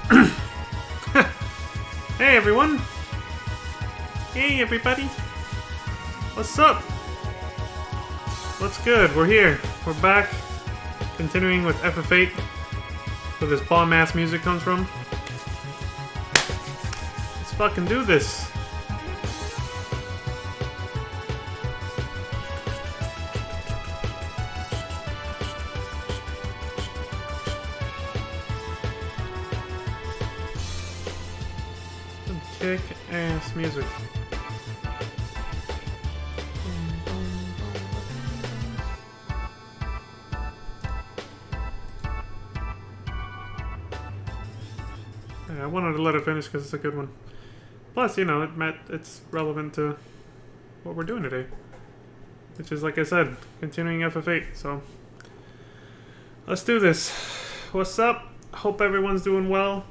Hey everyone! Hey everybody! What's up? What's good? We're here. We're back. Continuing with FF8, where this bomb ass music comes from. Let's fucking do this. Some kick-ass music. I wanted to let it finish because it's a good one. Plus, you know, it's relevant to what we're doing today. Which is, like I said, continuing FF8, so... Let's do this. What's up? Hope everyone's doing well.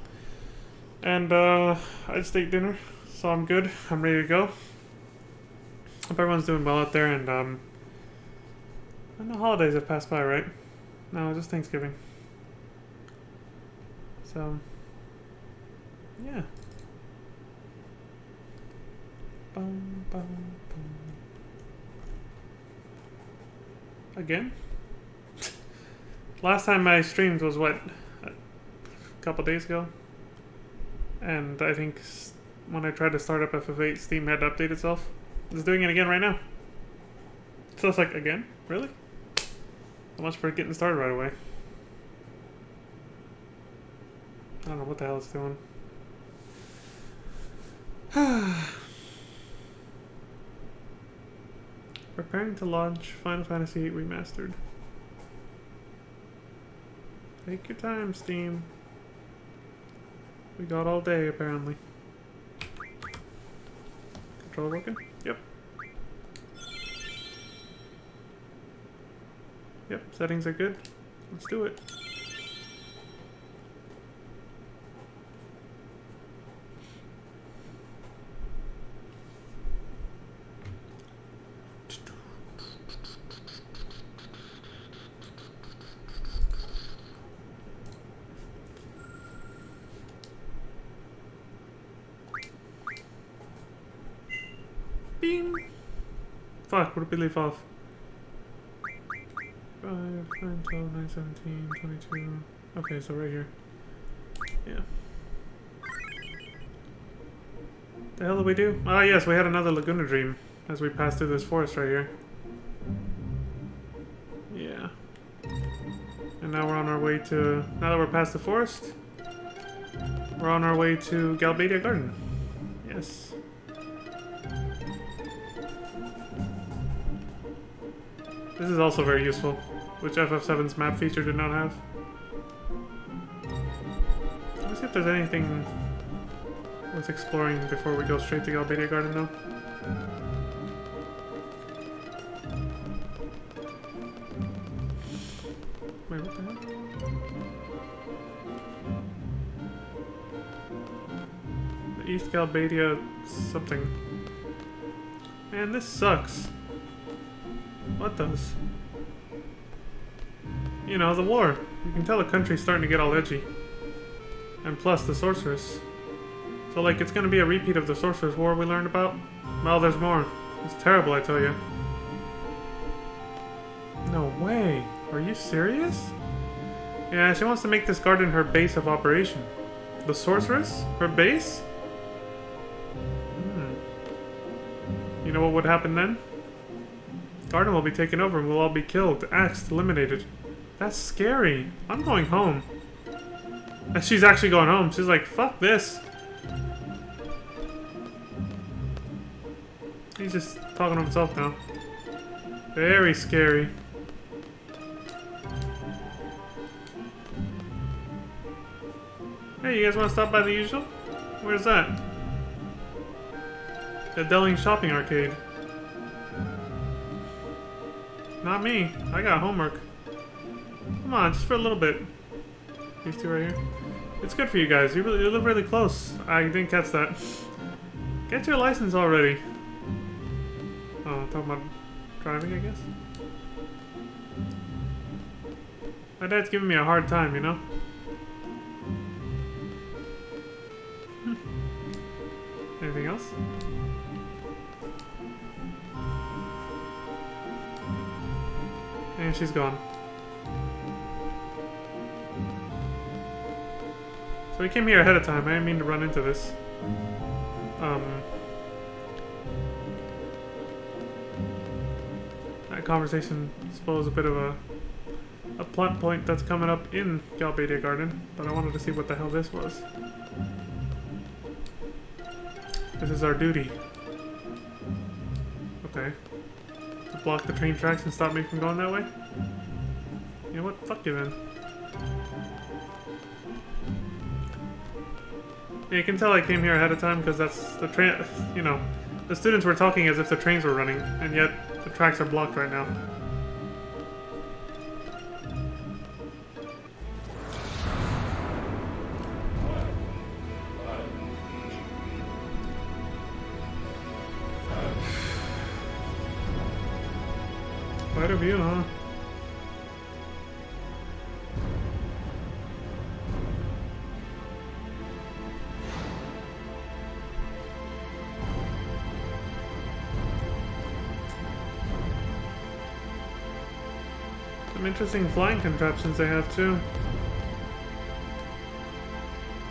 And, I just ate dinner, so I'm good. I'm ready to go. Hope everyone's doing well out there, and, and the holidays have passed by, right? No, just Thanksgiving. So... yeah. Bum, bum, bum. Again? Last time I streamed was what? A couple days ago? And I think when I tried to start up FF8, Steam had to update itself. It's doing it again right now. So it's like, again? Really? So much for getting started right away. I don't know what the hell it's doing. Preparing to launch Final Fantasy VIII Remastered. Take your time, Steam. We got all day, apparently. Control working? Yep. Yep, settings are good. Let's do it. Bing! Fuck, where did we leave off? 5, 9, 12, 9, 17, 22. Okay, so right here. Yeah. The hell did we do? Ah, yes, we had another Laguna dream as we passed through this forest right here. Yeah. And now we're on our way to... now that we're past the forest, we're on our way to Galbadia Garden. Yes. This is also very useful, which FF7's map feature did not have. Let's see if there's anything worth exploring before we go straight to Galbadia Garden, though. Wait, what the hell? The East Galbadia something. Man, this sucks. What does? You know, the war. You can tell the country's starting to get all edgy. And plus, the sorceress. So, like, it's gonna be a repeat of the sorceress war we learned about? Well, there's more. It's terrible, I tell you. No way. Are you serious? Yeah, she wants to make this garden her base of operation. The sorceress? Her base? You know what would happen then? Garden will be taken over and we'll all be killed, axed, eliminated. That's scary. I'm going home. And she's actually going home. She's like, fuck this. He's just talking to himself now. Very scary. Hey, you guys want to stop by the usual? Where's that? The Delling Shopping Arcade. Not me. I got homework. Come on, just for a little bit. These two right here. It's good for you guys. You live really close. I didn't catch that. Get your license already. Oh, talking about driving, I guess. My dad's giving me a hard time, you know? else? And she's gone. So we came here ahead of time. I didn't mean to run into this. That conversation, I suppose, a bit of a plot point that's coming up in Galbadia Garden, but I wanted to see what the hell this was. This is our duty. Okay. To block the train tracks and stop me from going that way? You know what? Fuck you then. Yeah, you can tell I came here ahead of time because that's the train. You know, the students were talking as if the trains were running, and yet the tracks are blocked right now. Quite a view, huh? Some interesting flying contraptions they have too.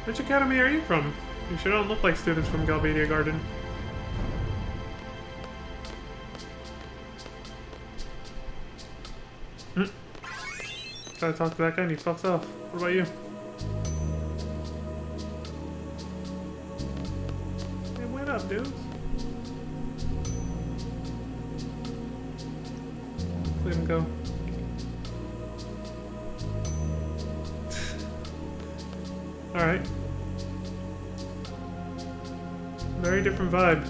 Which academy are you from? You sure don't look like students from Galbadia Garden. Try to talk to that guy and he fucks off. What about you? Hey, what up, dudes? Let him go. Alright. Very different vibe.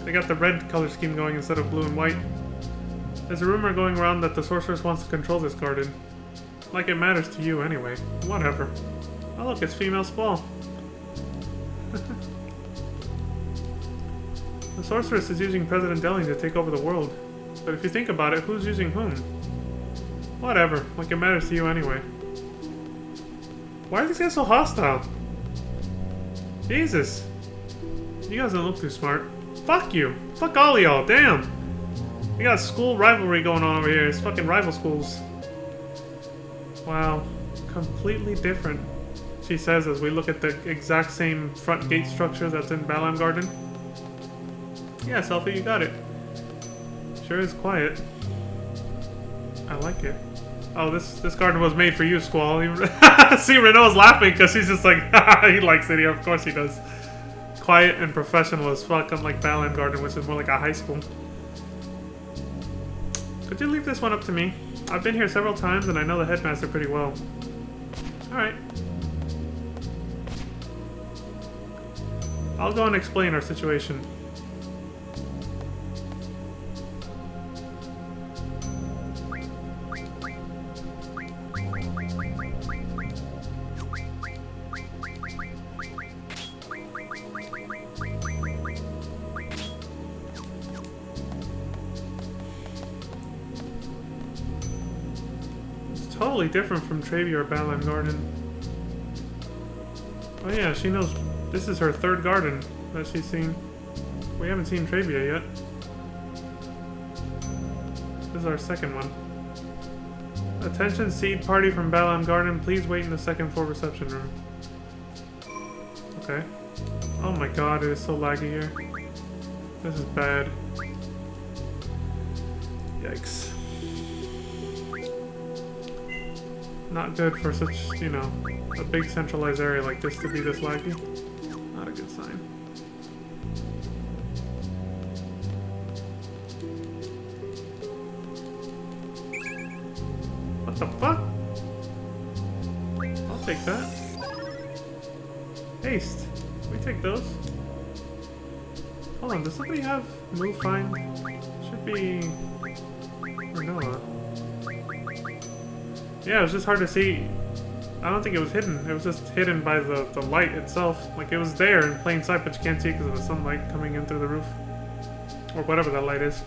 They got the red color scheme going instead of blue and white. There's a rumor going around that the sorceress wants to control this garden. Like it matters to you anyway. Whatever. Oh look, it's female Squall. The sorceress is using President Delling to take over the world. But if you think about it, who's using whom? Whatever. Like it matters to you anyway. Why are these guys so hostile? Jesus. You guys don't look too smart. Fuck you. Fuck all of y'all. Damn. We got school rivalry going on over here. It's fucking rival schools. Wow. Completely different. She says as we look at the exact same front gate structure that's in Balamb Garden. Yeah, Selfie, you got it. Sure is quiet. I like it. Oh, this garden was made for you, Squall. See, Renault's laughing because he's just like, he likes it here. Of course he does. Quiet and professional as fuck, unlike Balamb Garden, which is more like a high school. Could you leave this one up to me? I've been here several times and I know the headmaster pretty well. Alright. I'll go and explain our situation. Totally different from Travia or Balamb Garden. Oh yeah, she knows this is her third garden that she's seen. We haven't seen Travia yet. This is our second one. Attention seed party from Balamb Garden, please wait in the second floor reception room. Okay. Oh my god, it is so laggy here. This is bad. Yikes. Not good for such, you know, a big centralized area like this to be this laggy. Not a good sign. What the fuck? I'll take that. Haste. Can we take those? Hold on, does somebody have move find? Should be Renoa. Yeah, it was just hard to see. I don't think it was hidden. It was just hidden by the light itself. Like, it was there in plain sight, but you can't see it because of the sunlight coming in through the roof. Or whatever that light is.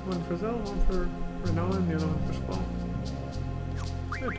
One for Zell, one for Renoa, and the other one for Squall. Good.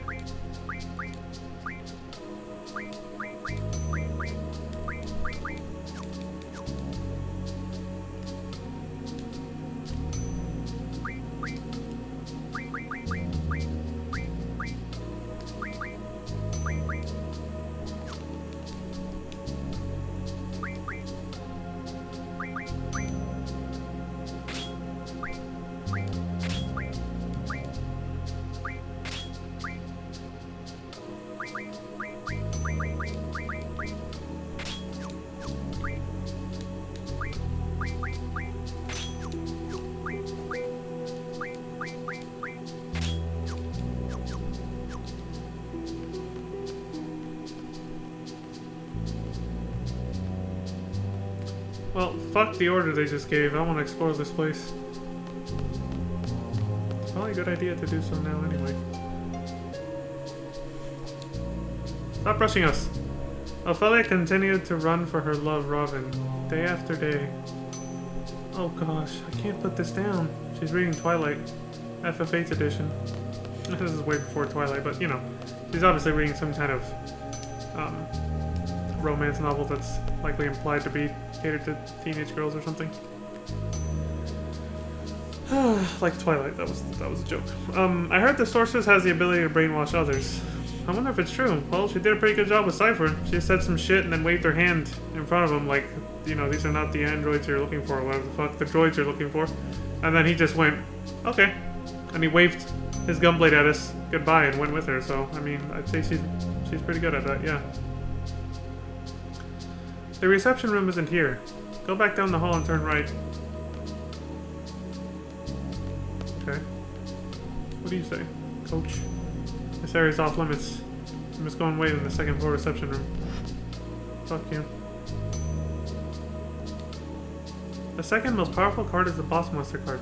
Well, fuck the order they just gave. I want to explore this place. It's probably a good idea to do so now anyway. Stop rushing us. Ophelia continued to run for her love, Robin, day after day. Oh gosh, I can't put this down. She's reading Twilight, FF8 edition. This is way before Twilight, but you know, she's obviously reading some kind of romance novel that's likely implied to be catered to teenage girls or something. Like Twilight, that was a joke. I heard the sorceress has the ability to brainwash others. I wonder if it's true. Well, she did a pretty good job with Cypher. She said some shit and then waved her hand in front of him like, you know, these are not the androids you're looking for, or whatever the fuck the droids you're looking for. And then he just went, okay. And he waved his gunblade at us goodbye and went with her, so, I mean, I'd say she's pretty good at that, yeah. The reception room isn't here. Go back down the hall and turn right. Okay. What do you say, coach? This area's off limits. I'm just going wait in the second floor reception room. Fuck you. The second most powerful card is the Boss Monster card.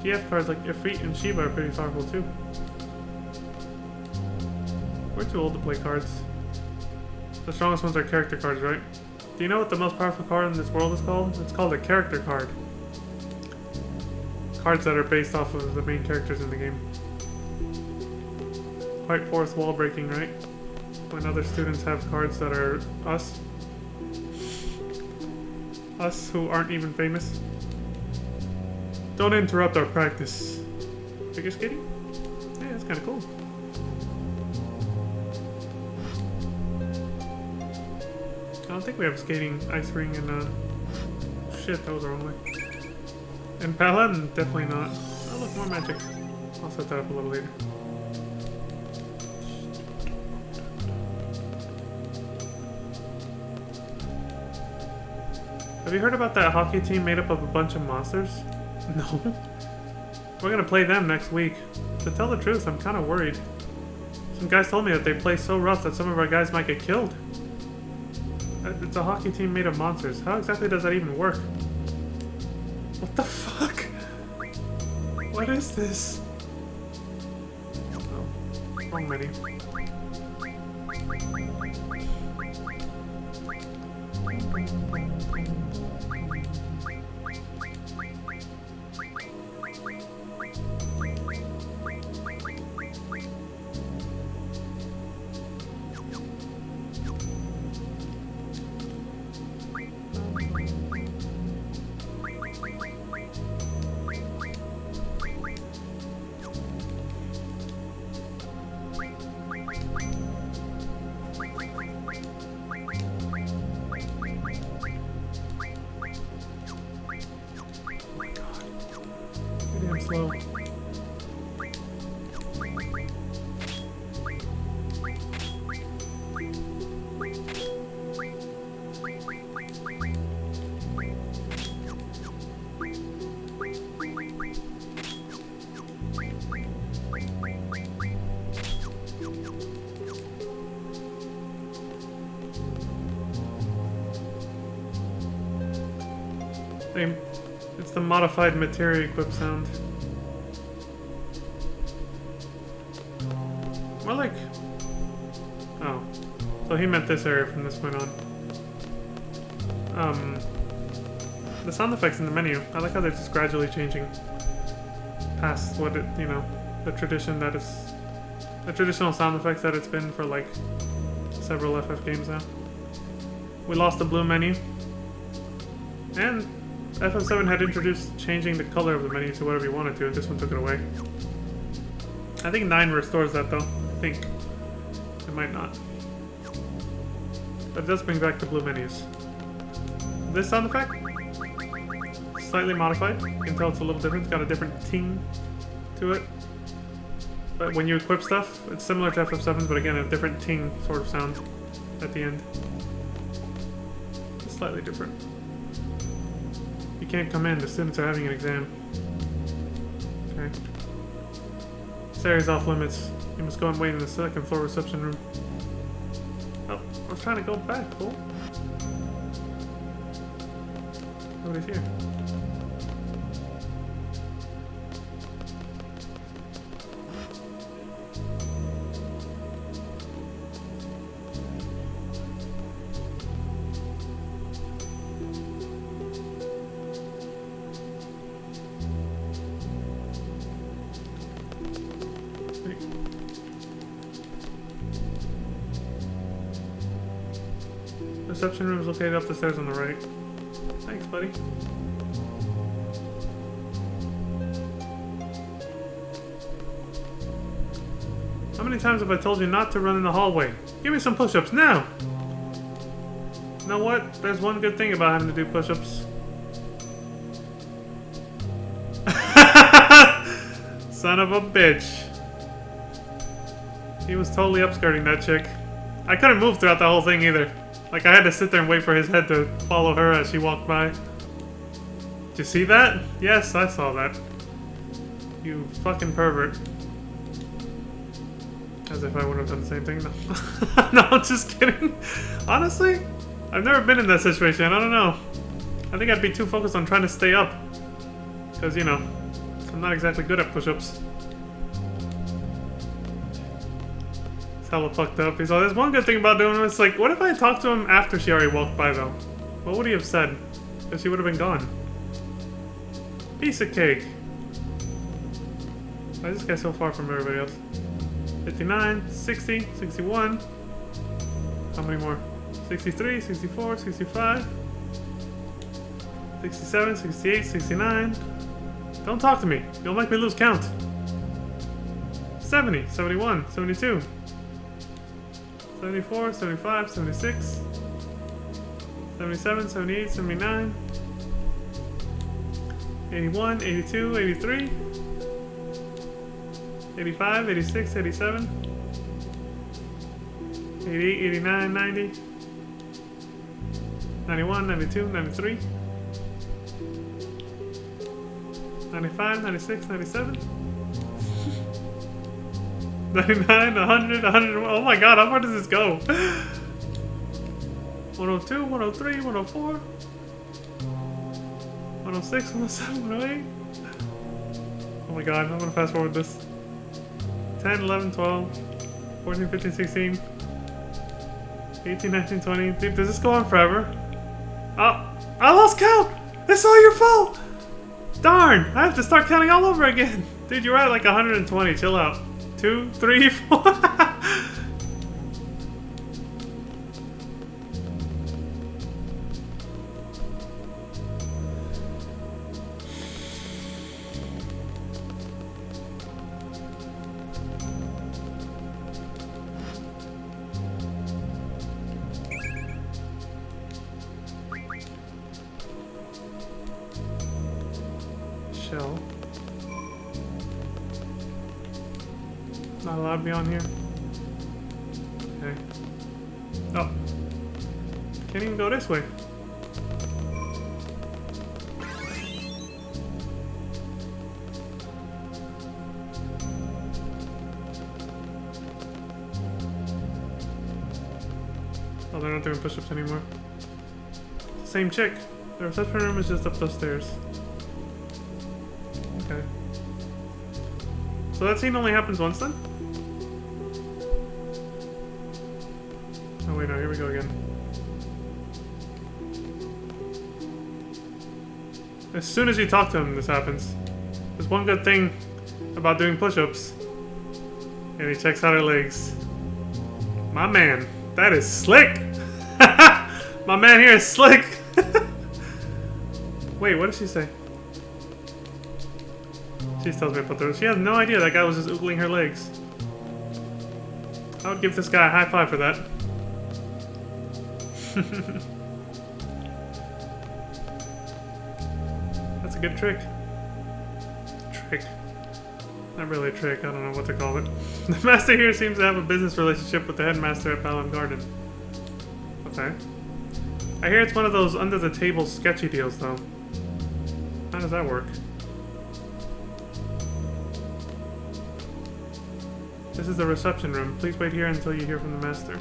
GF cards like Ifrit and Shiva are pretty powerful too. We're too old to play cards. The strongest ones are character cards, right? Do you know what the most powerful card in this world is called? It's called a character card. Cards that are based off of the main characters in the game. Quite fourth wall breaking, right? When other students have cards that are us. Us who aren't even famous. Don't interrupt our practice. Figure skating? Yeah, that's kind of cool. I don't think we have skating, ice ring, and shit, that was the wrong way. And Paladin, definitely not. Oh look, more magic. I'll set that up a little later. Have you heard about that hockey team made up of a bunch of monsters? No. We're gonna play them next week. To tell the truth, I'm kinda worried. Some guys told me that they play so rough that some of our guys might get killed. It's a hockey team made of monsters. How exactly does that even work? What the fuck? What is this? Oh, wrong menu. Slow. It's the modified materia equip sound. More like... Oh. So he meant this area from this point on. The sound effects in the menu. I like how they're just gradually changing. past what it, you know, the tradition that it's, the traditional sound effects that it's been for like several FF games now. We lost the blue menu, and FF7 had introduced changing the color of the menu to whatever you wanted to, and this one took it away. I think 9 restores that though. I think it might not, but it does bring back the blue menus. This sound effect, slightly modified. You can tell it's a little different. It's got a different ting to it. But when you equip stuff, it's similar to FF7's, but again, a different ting sort of sound at the end. It's slightly different. You can't come in, the students are having an exam. Okay. This area's off limits. You must go and wait in the second floor reception room. Oh, I was trying to go back, fool. Nobody's here. Reception room is located up the stairs on the right. Thanks, buddy. How many times have I told you not to run in the hallway? Give me some push-ups now! You know what? There's one good thing about having to do push-ups. Son of a bitch. He was totally upskirting that chick. I couldn't move throughout the whole thing either. Like, I had to sit there and wait for his head to follow her as she walked by. Did you see that? Yes, I saw that. You fucking pervert. As if I would have done the same thing. No, no, I'm just kidding. Honestly, I've never been in that situation. I don't know. I think I'd be too focused on trying to stay up. Because, you know, I'm not exactly good at push-ups. Hella fucked up. He's all, there's one good thing about doing it. It's like, what if I had talked to him after she already walked by, though? What would he have said? Because she would have been gone. Piece of cake. Why is this guy so far from everybody else? 59, 60, 61. How many more? 63, 64, 65. 67, 68, 69. Don't talk to me. You'll make me lose count. 70, 71, 72. 74, 75, 76, 77, 78, 79, 81, 82, 83, 85, 86, 87, 88, 89, 90, 91, 92, 93, 95, 96, 97, 99, 100, 100, oh my god, how far does this go? 102, 103, 104, 106, 107, 108. Oh my god, I'm gonna fast forward this. 10, 11, 12, 14, 15, 16, 18, 19, 20. Dude, does this go on forever? Oh, I lost count! It's all your fault! Darn, I have to start counting all over again. Dude, you're at like 120, chill out. 2, 3, 4. Shell. Not allowed to be on here. Okay. Oh. Can't even go this way. Oh, they're not doing push-ups anymore. Same chick. The reception room is just up those stairs. Okay. So that scene only happens once then? Oh wait, no, here we go again. As soon as you talk to him, this happens. There's one good thing about doing push-ups. And he checks out her legs. My man, that is slick! My man here is slick! Wait, what did she say? She tells me to put those. She has no idea that guy was just oogling her legs. I would give this guy a high five for that. That's a good trick. Trick. Not really a trick, I don't know what to call it. The master here seems to have a business relationship with the headmaster at Balamb Garden. Okay. I hear it's one of those under-the-table sketchy deals, though. How does that work? This is the reception room. Please wait here until you hear from the master.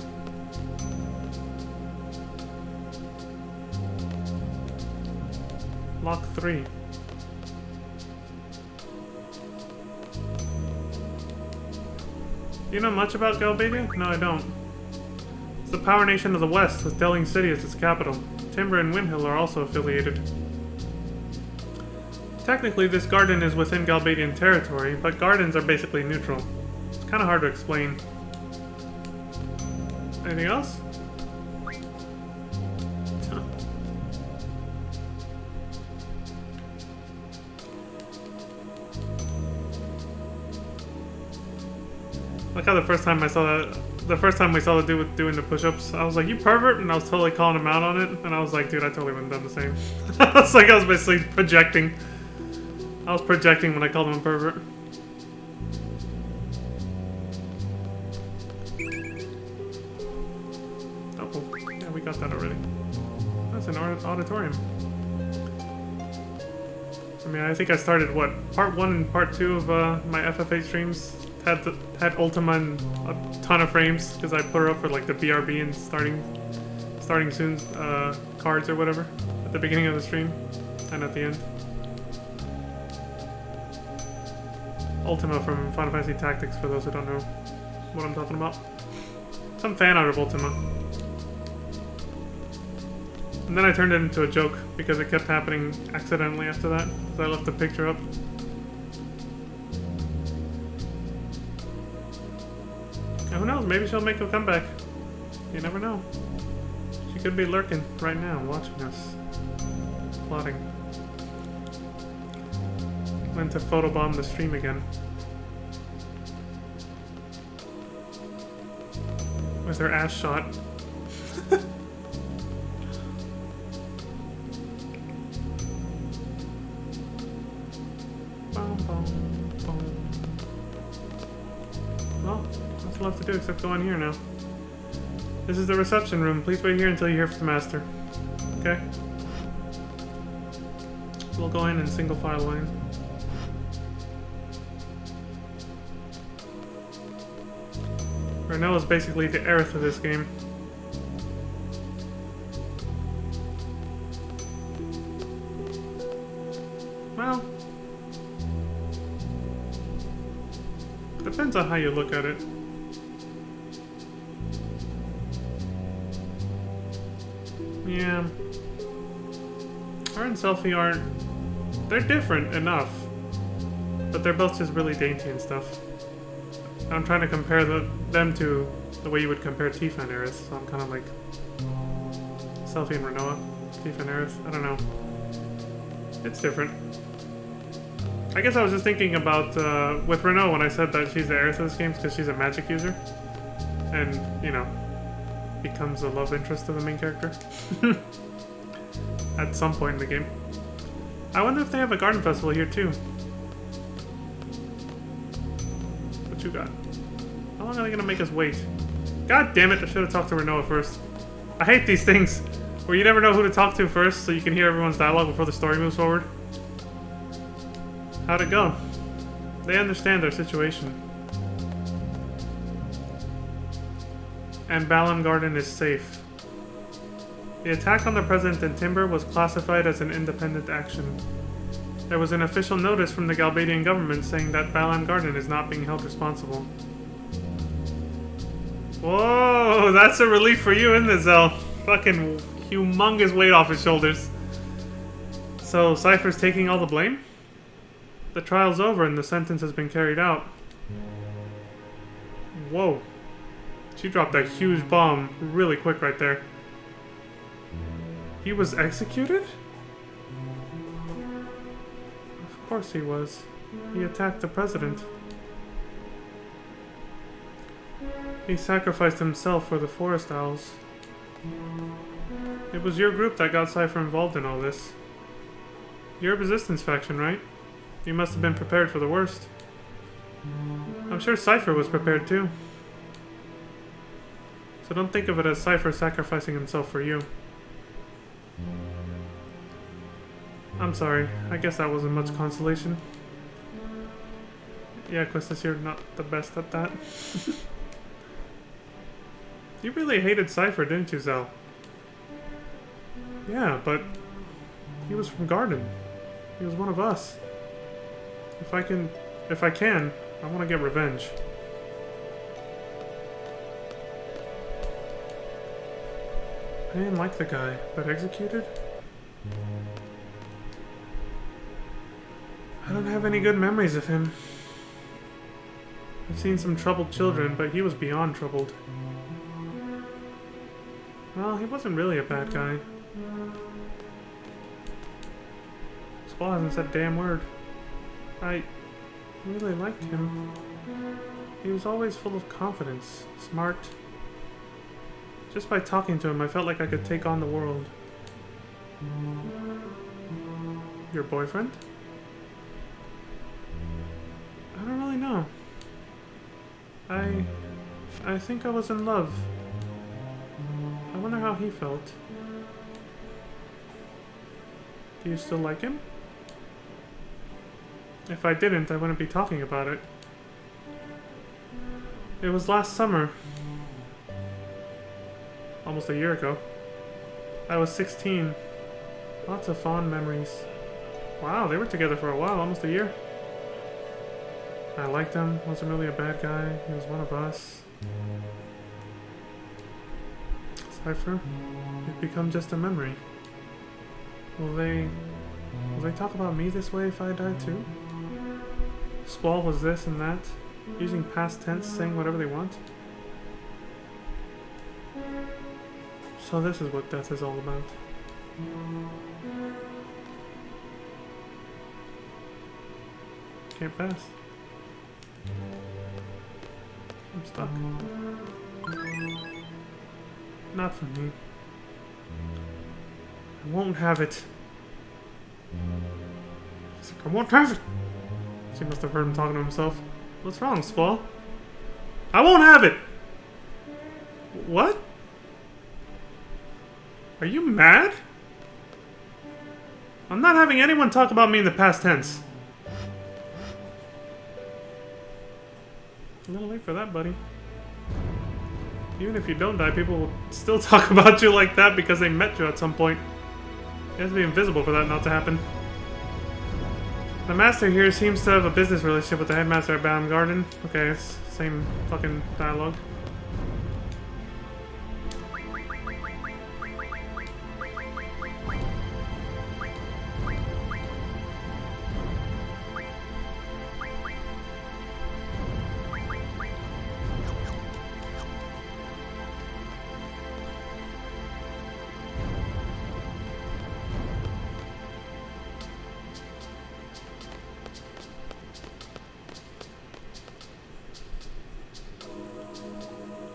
Lock 3. You know much about Galbadia? No, I don't. It's the power nation of the West, with Delling City as its capital. Timber and Windhill are also affiliated. Technically, this garden is within Galbadian territory, but gardens are basically neutral. It's kind of hard to explain. Anything else? Like how the first time we saw the dude doing the push-ups, I was like, "You pervert!" and I was totally calling him out on it, and I was like, "Dude, I totally wouldn't have done the same." I was basically projecting. I was projecting when I called him a pervert. Oh, yeah, we got that already. That's an auditorium. I mean, I think I started what, part 1 and part 2 of my FF8 streams. Had Ultima in a ton of frames because I put her up for like the BRB and starting soon cards or whatever at the beginning of the stream and at the end. Ultima from Final Fantasy Tactics, for those who don't know what I'm talking about. Some fan art of Ultima. And then I turned it into a joke because it kept happening accidentally after that, so I left the picture up. Who knows? Maybe she'll make a comeback. You never know. She could be lurking right now, watching us. Plotting. When to photobomb the stream again. With her ass shot. Well, that's left to do except go in here now. This is the reception room. Please wait here until you hear from the master. Okay? We'll go in single file line. Renault is basically the Aerith of this game. Well, depends on how you look at it. Yeah. Her and Selphie aren't... They're different enough. But they're both just really dainty and stuff. I'm trying to compare them to the way you would compare Tifa and Aerith, so I'm kind of like... Selphie and Rinoa, Tifa and Aerith, I don't know. It's different. I guess I was just thinking about, with Rinoa when I said that she's the Aerith of this game, because she's a magic user. And, you know, becomes the love interest of the main character. At some point in the game. I wonder if they have a garden festival here too. What you got? How long are they gonna make us wait? God damn it, I should have talked to Rinoa first. I hate these things where you never know who to talk to first so you can hear everyone's dialogue before the story moves forward. How'd it go? They understand their situation. And Balamb Garden is safe. The attack on the President and Timber was classified as an independent action. There was an official notice from the Galbadian government saying that Balamb Garden is not being held responsible. Whoa, that's a relief for you, isn't it, Zell? Fucking humongous weight off his shoulders. So, Cypher's taking all the blame? The trial's over and the sentence has been carried out. Whoa. She dropped a huge bomb really quick right there. He was executed? Of course he was. He attacked the president. He sacrificed himself for the Forest Owls. It was your group that got Cypher involved in all this. You're a resistance faction, right? You must have been prepared for the worst. I'm sure Cypher was prepared too. So don't think of it as Cypher sacrificing himself for you. I'm sorry. I guess that wasn't much consolation. Yeah, Quistis, you're not the best at that. You really hated Cypher, didn't you, Zell? Yeah, but he was from Garden. He was one of us. If I can, I want to get revenge. I didn't like the guy, but executed? I don't have any good memories of him. I've seen some troubled children, but he was beyond troubled. Well, he wasn't really a bad guy. Squall hasn't said a damn word. I really liked him. He was always full of confidence, smart. Just by talking to him, I felt like I could take on the world. Your boyfriend? I don't really know. I think I was in love. I wonder how he felt. Do you still like him? If I didn't, I wouldn't be talking about it. It was last summer. Almost a year ago. I was 16. Lots of fond memories. Wow, they were together for a while, almost a year. I liked him, wasn't really a bad guy, he was one of us. Cypher, you've become just a memory. Will they talk about me this way if I die too? Squall was this and that, using past tense, saying whatever they want. So this is what death is all about. Can't pass. I'm stuck. Not for me. I won't have it. He's like, I won't have it! She must have heard him talking to himself. What's wrong, Squall? I won't have it! What? Are you mad? I'm not having anyone talk about me in the past tense. A little late for that, buddy. Even if you don't die, people will still talk about you like that because they met you at some point. You have to be invisible for that not to happen. The master here seems to have a business relationship with the headmaster at Baumgarten. Okay, it's the same fucking dialogue.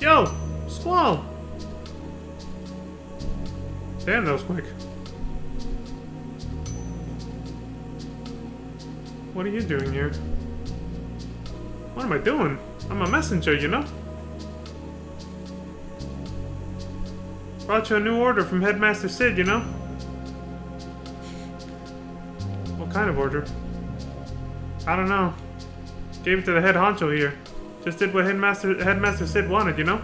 Yo! Squall! Damn, that was quick. What are you doing here? What am I doing? I'm a messenger, you know? Brought you a new order from Headmaster Sid, you know? What kind of order? I don't know. Gave it to the head honcho here. Just did what Headmaster Sid wanted, you know?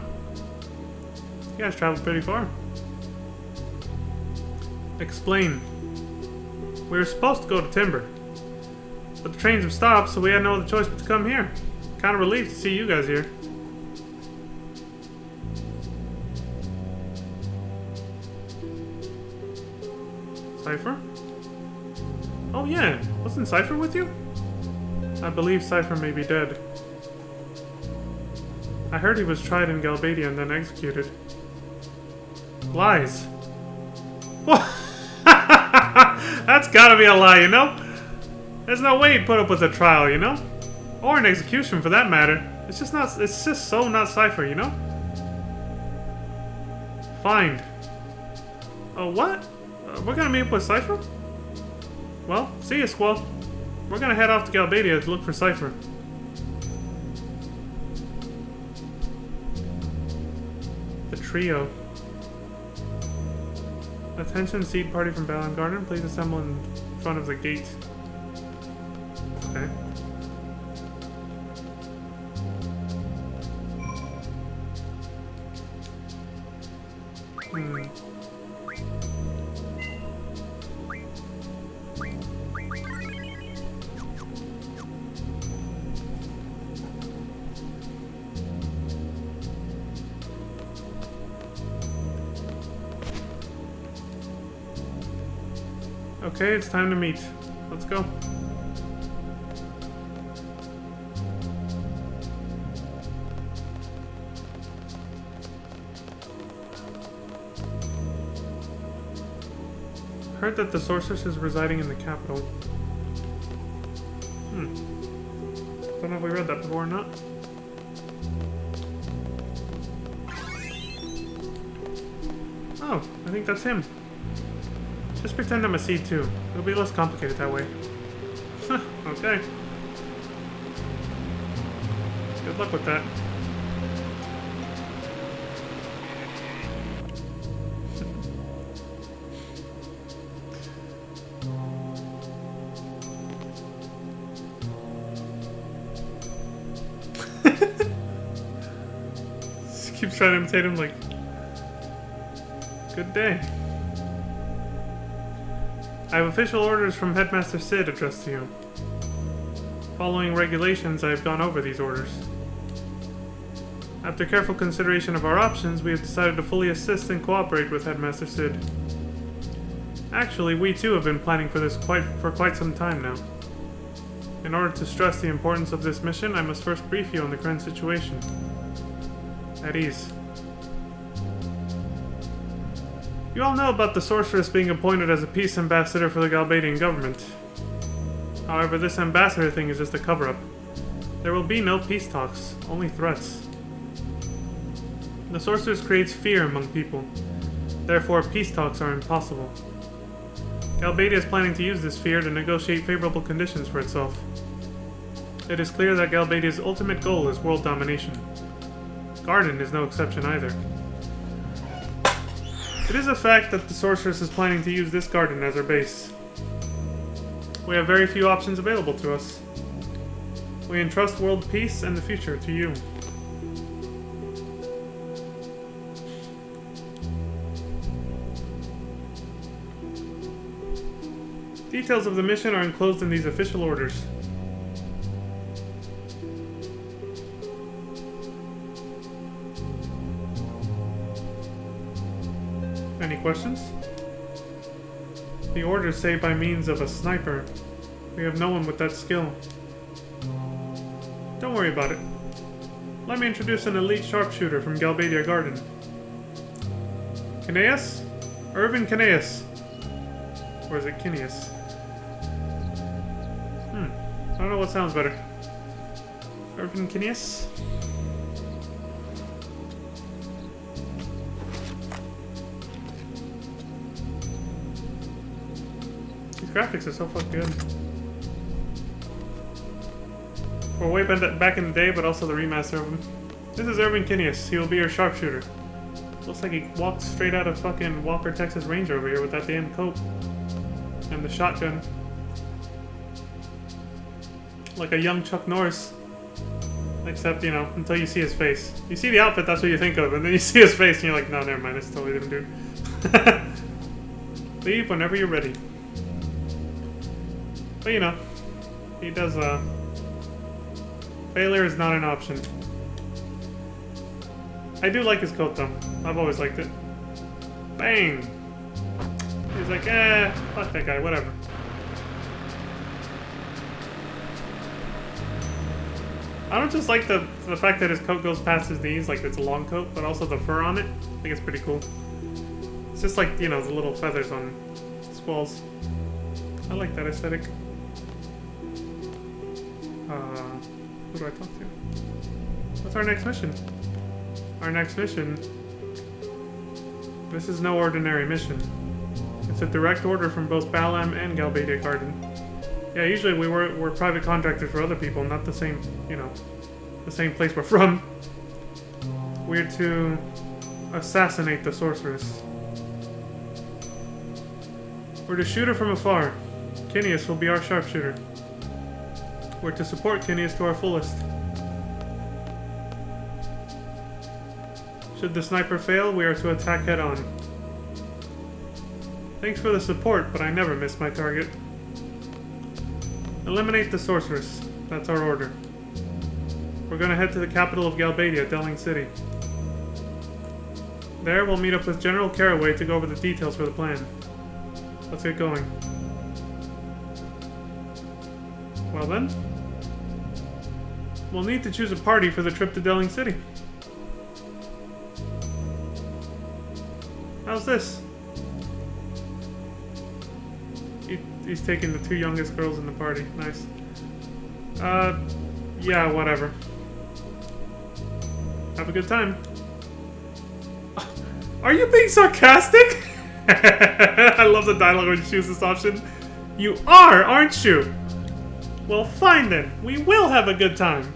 You guys traveled pretty far. Explain. We were supposed to go to Timber. But the trains have stopped, so we had no other choice but to come here. Kind of relieved to see you guys here. Cypher? Oh yeah, wasn't Cypher with you? I believe Cypher may be dead. I heard he was tried in Galbadia and then executed. Lies. What? That's gotta be a lie, you know? There's no way he'd put up with a trial, you know? Or an execution for that matter. It's just so not Cypher, you know? Fine. Oh, what? We're gonna meet up with Cypher? Well, see ya, Squall. We're gonna head off to Galbadia to look for Cypher. The trio. Attention, seed party from Balan Garden. Please assemble in front of the gate. Okay. Okay, it's time to meet. Let's go. Heard that the sorceress is residing in the capital. Don't know if we read that before or not. Oh, I think that's him. Just pretend I'm a seed too. It'll be less complicated that way. Okay. Good luck with that. Just keeps trying to imitate him like... Good day. I have official orders from Headmaster Cid addressed to you. Following regulations, I have gone over these orders. After careful consideration of our options, we have decided to fully assist and cooperate with Headmaster Cid. Actually, we too have been planning for this for quite some time now. In order to stress the importance of this mission, I must first brief you on the current situation. At ease. You all know about the sorceress being appointed as a peace ambassador for the Galbadian government. However, this ambassador thing is just a cover-up. There will be no peace talks, only threats. The sorceress creates fear among people. Therefore, peace talks are impossible. Galbadia is planning to use this fear to negotiate favorable conditions for itself. It is clear that Galbadia's ultimate goal is world domination. Garden is no exception either. It is a fact that the sorceress is planning to use this garden as her base. We have very few options available to us. We entrust world peace and the future to you. Details of the mission are enclosed in these official orders. Any questions? The orders say by means of a sniper. We have no one with that skill. Don't worry about it. Let me introduce an elite sharpshooter from Galbadia Garden. Kineas? Irvin Kineas. Or is it Kineas? I don't know what sounds better. Irvin Kineas? Graphics are so fucking good. We're way back in the day, but also the remaster of him. This is Irvin Kineas. He will be your sharpshooter. Looks like he walked straight out of fucking Walker, Texas Ranger over here with that damn coat. And the shotgun. Like a young Chuck Norris. Except, you know, until you see his face. You see the outfit, that's what you think of, and then you see his face and you're like, no, never mind, it's totally different dude. Leave whenever you're ready. But you know, he does, failure is not an option. I do like his coat though. I've always liked it. Bang! He's like, fuck that guy, whatever. I don't just like the fact that his coat goes past his knees, like it's a long coat, but also the fur on it. I think it's pretty cool. It's just like, you know, the little feathers on Squall's. I like that aesthetic. Who do I talk to? What's our next mission? Our next mission... This is no ordinary mission. It's a direct order from both Balam and Galbadia Garden. Yeah, usually we're private contractors for other people, not the same, you know, the same place we're from. We're to assassinate the sorceress. We're to shoot her from afar. Kineas will be our sharpshooter. We're to support Kineas to our fullest. Should the sniper fail, we are to attack head-on. Thanks for the support, but I never miss my target. Eliminate the sorceress. That's our order. We're gonna head to the capital of Galbadia, Delling City. There, we'll meet up with General Caraway to go over the details for the plan. Let's get going. Well then, we'll need to choose a party for the trip to Delling City. How's this? He's taking the two youngest girls in the party. Nice. Yeah, whatever. Have a good time. Are you being sarcastic? I love the dialogue when you choose this option. You are, aren't you? Well, fine then. We will have a good time.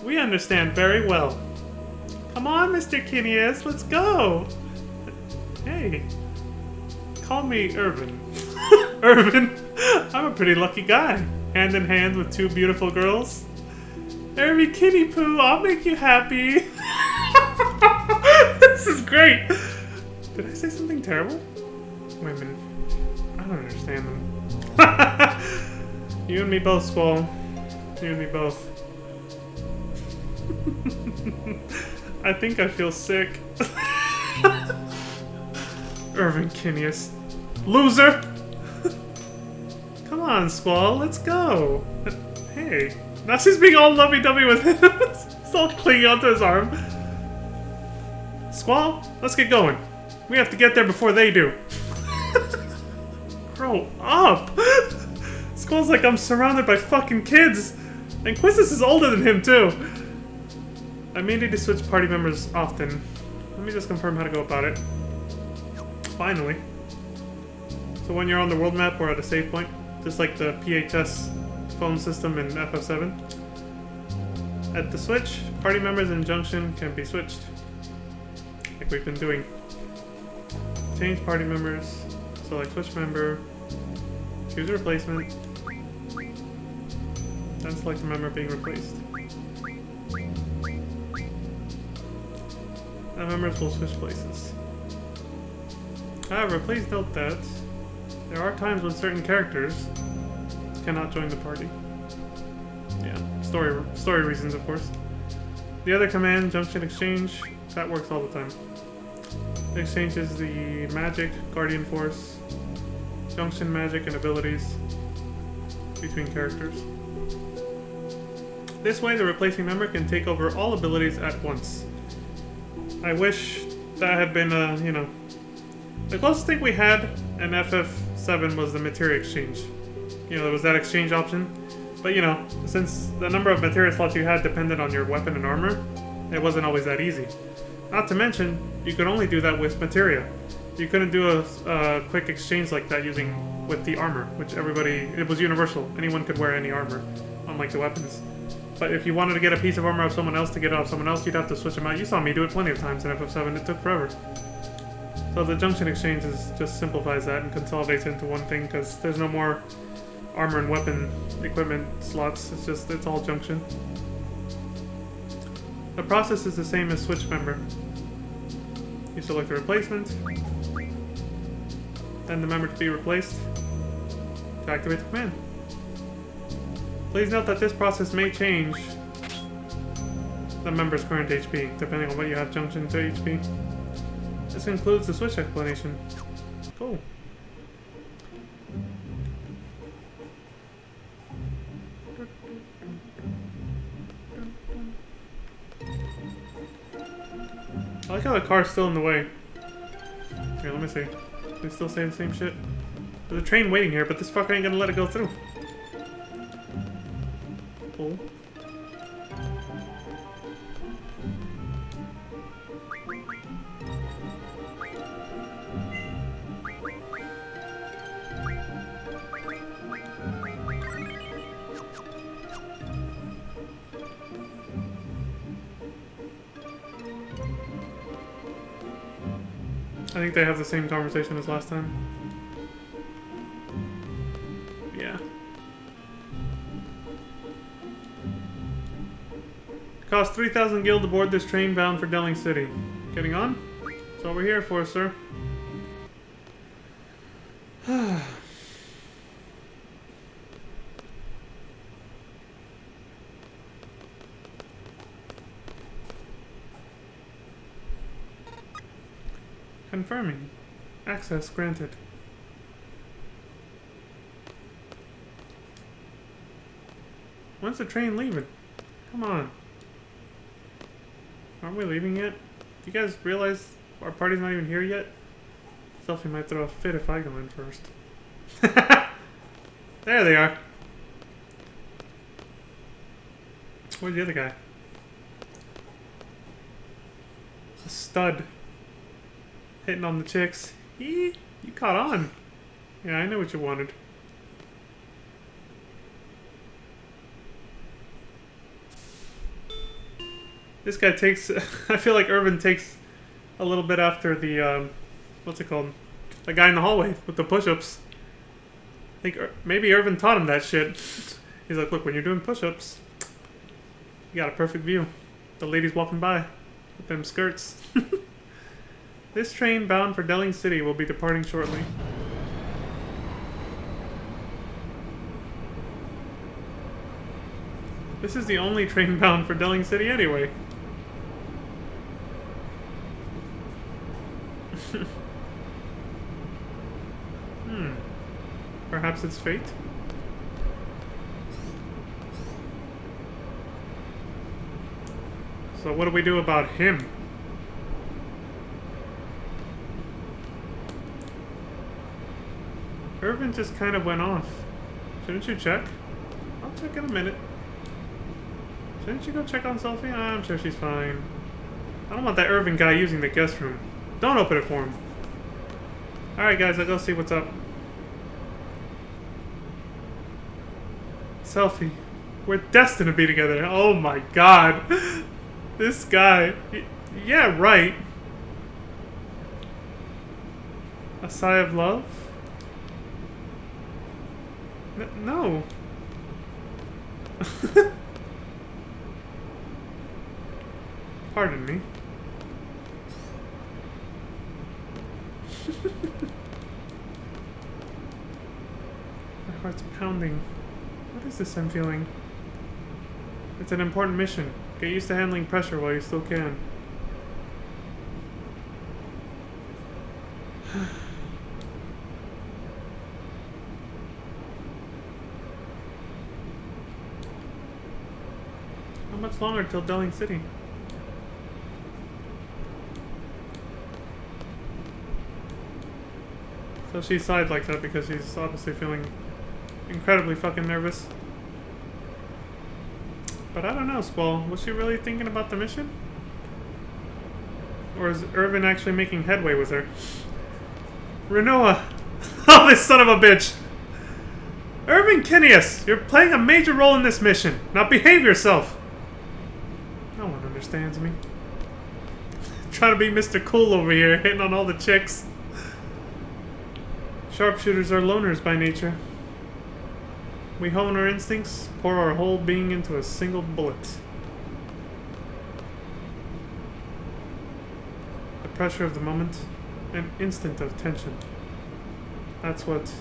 We understand very well. Come on, Mr. Kineas, let's go. Hey. Call me Irvin. Irvin? I'm a pretty lucky guy. Hand in hand with two beautiful girls. Irvin Kitty Poo, I'll make you happy. This is great. Did I say something terrible? Women. I don't understand them. You and me both, Squall. You and me both. I think I feel sick. Irvin Kineas. Loser! Come on, Squall, let's go. Hey. Now she's being all lovey-dovey with him. He's all clinging onto his arm. Squall, let's get going. We have to get there before they do. Grow up! Squall's like, I'm surrounded by fucking kids. And Quistis is older than him, too. I may need to switch party members often. Let me just confirm how to go about it. Finally. So when you're on the world map, we're at a save point. Just like the PHS phone system in FF7. At the switch, party members in Junction can be switched. Like we've been doing. Change party members. Select switch member. Choose a replacement. Then select the member being replaced. The members will switch places. However, please note that there are times when certain characters cannot join the party. Yeah, story reasons, of course. The other command, Junction Exchange, that works all the time. It exchanges the magic, Guardian Force, Junction magic, and abilities between characters. This way, the replacing member can take over all abilities at once. I wish that had been, you know... The closest thing we had in FF7 was the materia exchange. You know, there was that exchange option. But, you know, since the number of materia slots you had depended on your weapon and armor, it wasn't always that easy. Not to mention, you could only do that with materia. You couldn't do a quick exchange like that with the armor, which it was universal. Anyone could wear any armor, unlike the weapons. But if you wanted to get a piece of armor off someone else to get it off someone else, you'd have to switch them out. You saw me do it plenty of times in FF7. It took forever. So the Junction Exchange just simplifies that and consolidates it into one thing, because there's no more armor and weapon equipment slots. It's all Junction. The process is the same as switch member. You select a replacement, then the member to be replaced to activate the command. Please note that this process may change the member's current HP, depending on what you have Junction to HP. This includes the switch explanation. Cool. I like how the car's still in the way. Here, let me see. They still say the same shit. There's a train waiting here, but this fucker ain't gonna let it go through. Cool. I think they have the same conversation as last time. Yeah. Cost 3,000 gil to board this train bound for Delling City. Getting on? That's what we're here for, sir. Confirming. Access granted. When's the train leaving? Come on. Aren't we leaving yet? Do you guys realize our party's not even here yet? Selfie might throw a fit if I go in first. There they are. Where's the other guy? A stud. Hitting on the chicks. You caught on. Yeah, I know what you wanted. This guy takes... I feel like Irvin takes a little bit after the... what's it called? The guy in the hallway with the push-ups. I think maybe Irvin taught him that shit. He's like, look, when you're doing push-ups, you got a perfect view. The ladies walking by with them skirts. This train bound for Delling City will be departing shortly. This is the only train bound for Delling City anyway. Perhaps it's fate? So what do we do about him? Irvin just kind of went off. Shouldn't you check? I'll check in a minute. Shouldn't you go check on Selfie? I'm sure she's fine. I don't want that Irvin guy using the guest room. Don't open it for him. Alright guys, I'll go see what's up. Selfie. We're destined to be together. Oh my god. This guy. Yeah, right. A sigh of love? No. Pardon me. My heart's pounding. What is this I'm feeling? It's an important mission. Get used to handling pressure while you still can. How much longer till Delling City? So she sighed like that because she's obviously feeling incredibly fucking nervous. But I don't know, Squall. Was she really thinking about the mission? Or is Irvin actually making headway with her? Renoa! Oh, this son of a bitch! Irvin Kinneas! You're playing a major role in this mission. Now behave yourself! No one understands me. Trying to be Mr. Cool over here, hitting on all the chicks. Sharpshooters are loners by nature. We hone our instincts, pour our whole being into a single bullet. The pressure of the moment, an instant of tension. That's what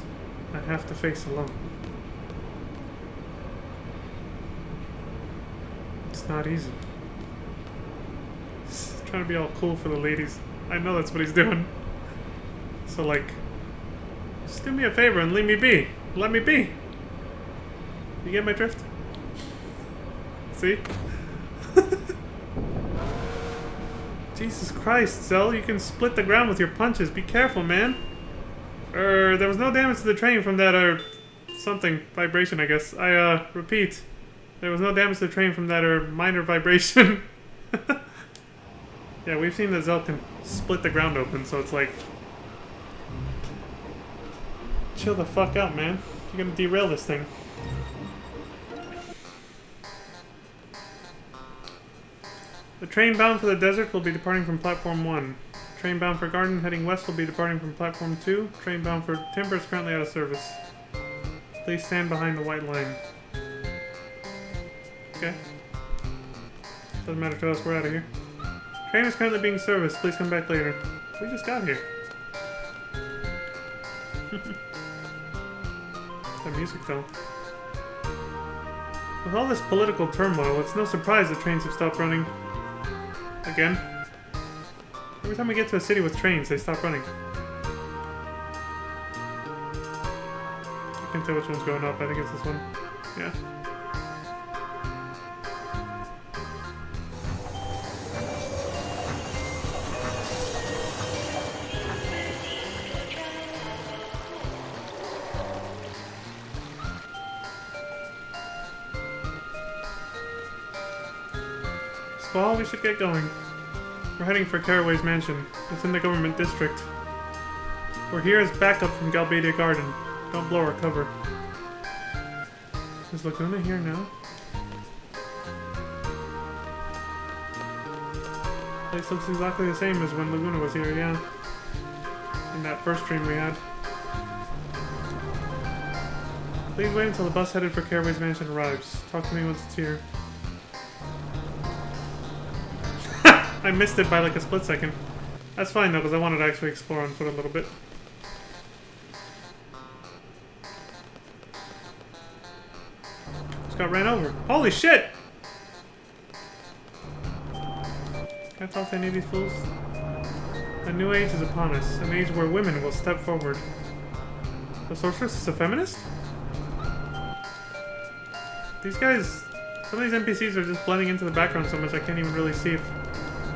I have to face alone. It's not easy. He's trying to be all cool for the ladies. I know that's what he's doing. So like, just do me a favor and leave me be. Let me be. You get my drift? See? Jesus Christ, Zell, you can split the ground with your punches. Be careful, man. There was no damage to the train from that, something. Vibration, I guess. Repeat. There was no damage to the train from that, minor vibration. Yeah, we've seen that Zell can split the ground open, so it's like... Chill the fuck out, man. You're gonna derail this thing. The train bound for the desert will be departing from platform 1. Train bound for Garden heading west will be departing from platform 2. Train bound for Timber is currently out of service. Please stand behind the white line. Okay. Doesn't matter to us, we're out of here. Train is currently being serviced. Please come back later. We just got here. That music though. With all this political turmoil, it's no surprise that trains have stopped running. Again. Every time we get to a city with trains, they stop running. I can't tell which one's going up. I think it's this one. Yeah. Well, we should get going. We're heading for Caraway's mansion. It's in the government district. We're here as backup from Galbadia Garden. Don't blow our cover. Is Laguna here now? Place looks exactly the same as when Laguna was here, yeah. In that first stream we had. Please wait until the bus headed for Caraway's mansion arrives. Talk to me once it's here. I missed it by like a split second. That's fine though, because I wanted to actually explore on foot a little bit. Just got ran over. Holy shit! Can I talk to any of these fools? A new age is upon us. An age where women will step forward. The sorceress is a feminist? These guys... Some of these NPCs are just blending into the background so much I can't even really see if...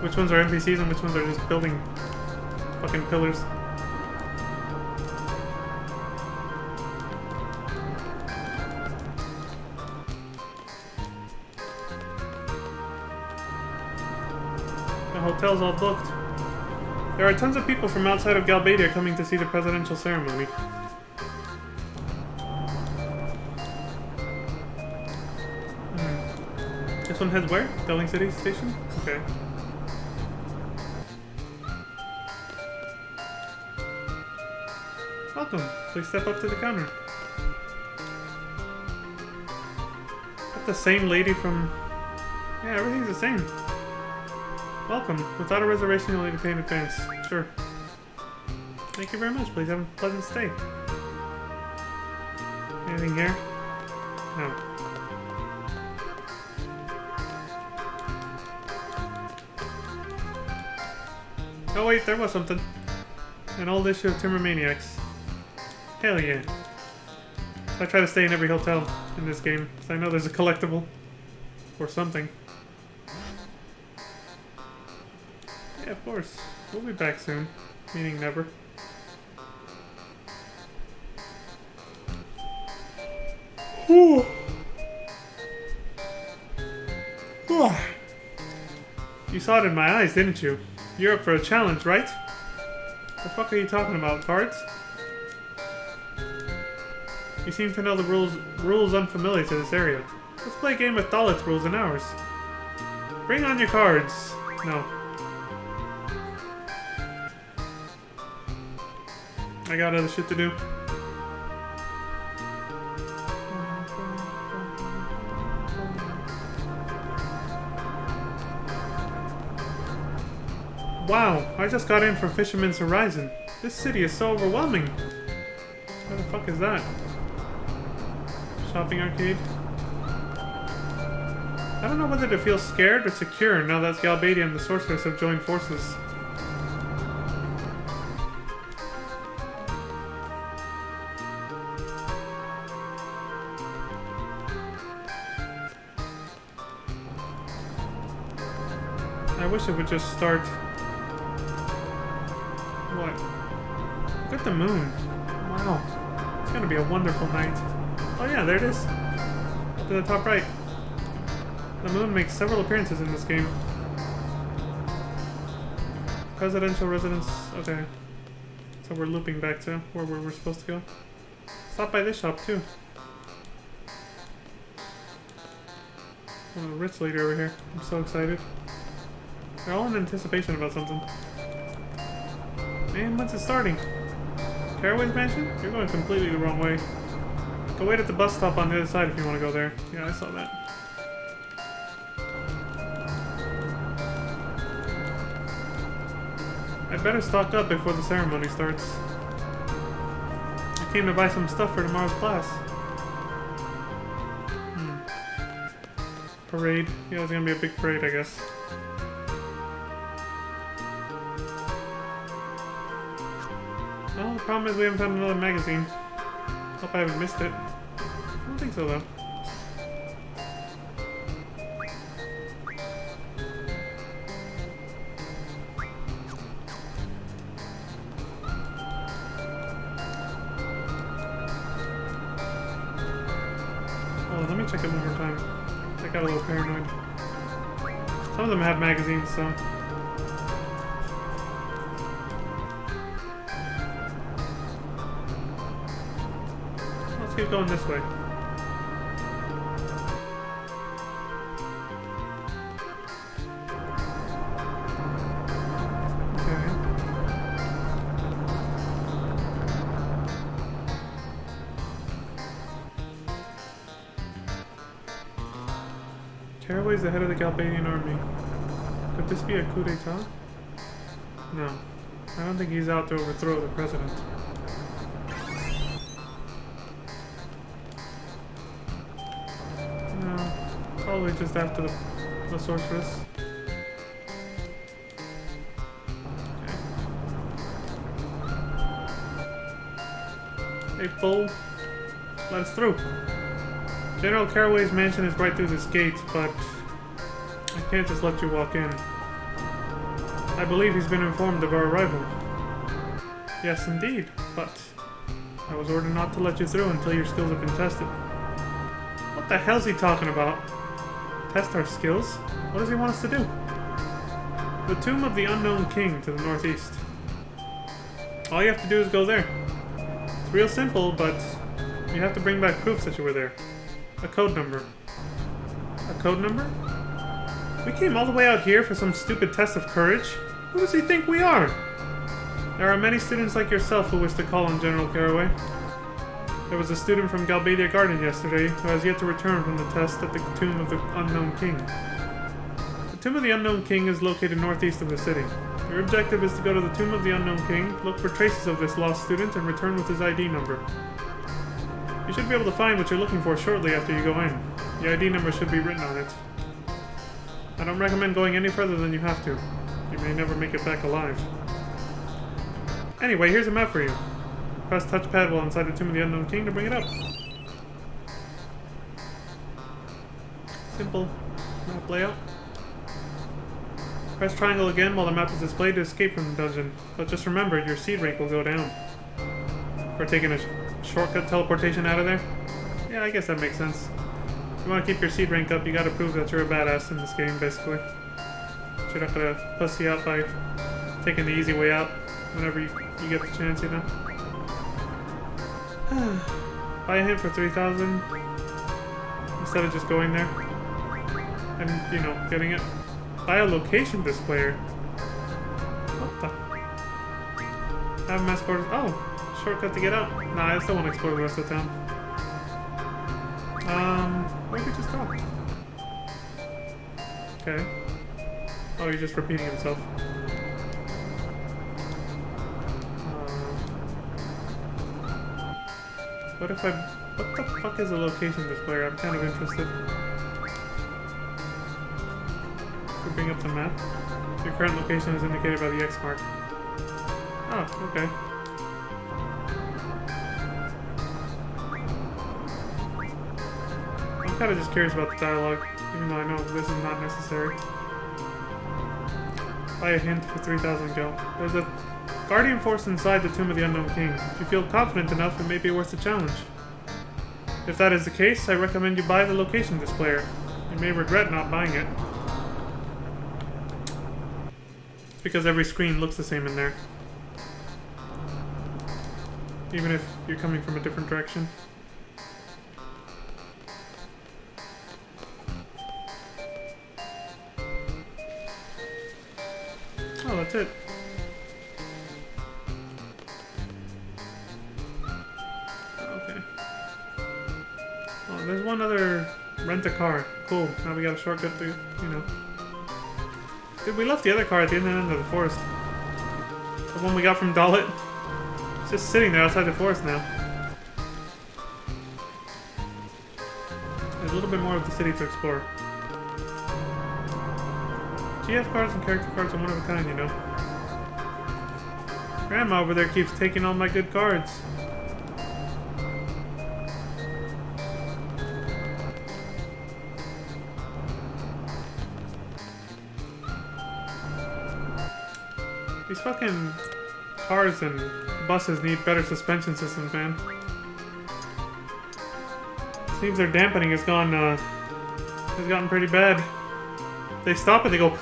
Which ones are NPCs and which ones are just building fucking pillars. The hotel's all booked. There are tons of people from outside of Galbadia coming to see the presidential ceremony. This one heads where? Delling City Station? Okay. Welcome. Please step up to the counter. Is that the same lady from... Yeah, everything's the same. Welcome. Without a reservation, you'll need to pay in advance. Sure. Thank you very much. Please have a pleasant stay. Anything here? No. Oh wait, there was something. An old issue of Timber Maniacs. Hell yeah. I try to stay in every hotel in this game, so I know there's a collectible. Or something. Yeah, of course. We'll be back soon. Meaning never. Whew. You saw it in my eyes, didn't you? You're up for a challenge, right? The fuck are you talking about, cards? You seem to know the rules unfamiliar to this area. Let's play a game with Dalet's rules and ours. Bring on your cards. No. I got other shit to do. Wow, I just got in from Fisherman's Horizon. This city is so overwhelming. What the fuck is that? Shopping arcade? I don't know whether to feel scared or secure now that Galbadia and the Sorceress have joined forces. I wish it would just start... What? Look at the moon. Wow. It's gonna be a wonderful night. Oh yeah, there it is. Up to the top right. The moon makes several appearances in this game. Presidential residence. Okay. So we're looping back to where we're supposed to go. Stop by this shop too. Oh, a rich lady over here. I'm so excited. They're all in anticipation about something. Man, when's it starting? Caraway's Mansion? You're going completely the wrong way. Go wait at the bus stop on the other side if you want to go there. Yeah, I saw that. I'd better stock up before the ceremony starts. I came to buy some stuff for tomorrow's class. Parade. Yeah, it's gonna be a big parade, I guess. Well, the problem is we haven't found another magazine. Hope I haven't missed it. I don't think so, though. Oh, let me check it one more time. I got a little paranoid. Some of them have magazines, so... Let's keep going this way. Okay. Caraway's the head of the Galbadian army. Could this be a coup d'etat? No. I don't think he's out to overthrow the president. No. Probably just after the sorceress. Okay. Hey, fool. Let us through. General Caraway's mansion is right through this gate, but I can't just let you walk in. I believe he's been informed of our arrival. Yes, indeed, but I was ordered not to let you through until your skills have been tested. What the hell's he talking about? Test our skills? What does he want us to do? The Tomb of the Unknown King to the northeast. All you have to do is go there. It's real simple, but you have to bring back proof that you were there. A code number. A code number? We came all the way out here for some stupid test of courage? Who does he think we are? There are many students like yourself who wish to call on General Caraway. There was a student from Galbadia Garden yesterday who has yet to return from the test at the Tomb of the Unknown King. The Tomb of the Unknown King is located northeast of the city. Your objective is to go to the Tomb of the Unknown King, look for traces of this lost student, and return with his ID number. You should be able to find what you're looking for shortly after you go in. The ID number should be written on it. I don't recommend going any further than you have to. You may never make it back alive. Anyway, here's a map for you. Press touchpad while inside the Tomb of the Unknown King to bring it up. Simple map layout. Press triangle again while the map is displayed to escape from the dungeon. But just remember, your seed rank will go down. For taking a shortcut teleportation out of there? Yeah, I guess that makes sense. If you want to keep your seed rank up, you gotta prove that you're a badass in this game, basically. You're not gonna pussy out by taking the easy way out whenever you get the chance, you know? Buy a hint for 3,000 instead of just going there and, you know, getting it. Buy a location displayer. What the? Have mass quarters. Oh, shortcut to get out. Nah, I still want to explore the rest of the town. Where did we just talk? Okay. Oh, he's just repeating himself. What if I... What the fuck is a location displayer? I'm kind of interested. To bring up the map. Your current location is indicated by the X mark. Oh, okay. I'm kind of just curious about the dialogue, even though I know this is not necessary. Buy a hint for 3,000 gil. There's a guardian force inside the Tomb of the Unknown King. If you feel confident enough, it may be worth the challenge. If that is the case, I recommend you buy the location displayer. You may regret not buying it. It's because every screen looks the same in there. Even if you're coming from a different direction. Oh, that's it. Okay. Oh, there's one other rent a car. Cool. Now we got a shortcut to, you know. Dude, we left the other car at the end of the forest. The one we got from Dalit. It's just sitting there outside the forest now. There's a little bit more of the city to explore. GF cards and character cards are one of a kind, you know. Grandma over there keeps taking all my good cards. These fucking cars and buses need better suspension systems, man. Seems their dampening has gotten pretty bad. They stop and they go.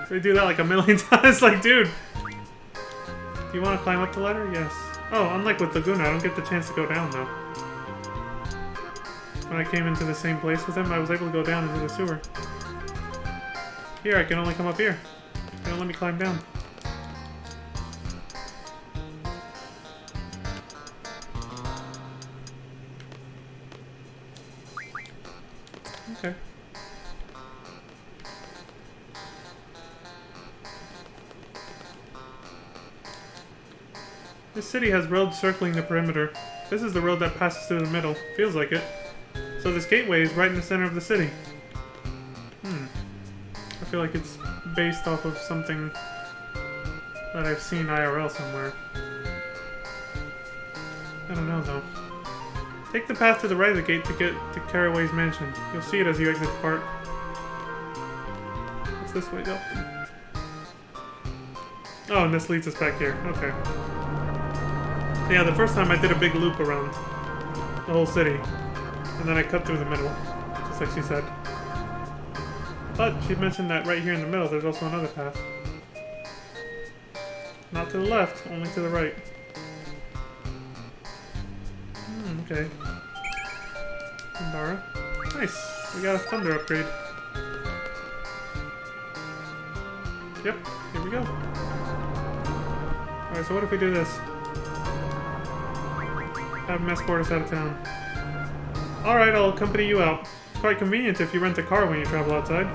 They do that like a million times. Like, dude, do you want to climb up the ladder? Yes. Oh, unlike with Laguna, I don't get the chance to go down though. When I came into the same place with him, I was able to go down into the sewer. Here, I can only come up here. They don't let me climb down. Okay. This city has roads circling the perimeter. This is the road that passes through the middle. Feels like it. So this gateway is right in the center of the city. I feel like it's based off of something that I've seen IRL somewhere. I don't know though. Take the path to the right of the gate to get to Caraway's mansion. You'll see it as you exit the park. What's this way go? Oh, and this leads us back here. Okay. So yeah, the first time I did a big loop around the whole city. And then I cut through the middle. Just like she said. But she mentioned that right here in the middle there's also another path. Not to the left, only to the right. Okay. Pandara. Nice. We got a thunder upgrade. Yep, here we go. Alright, so what if we do this? Have him escort us out of town. Alright, I'll accompany you out. It's quite convenient if you rent a car when you travel outside.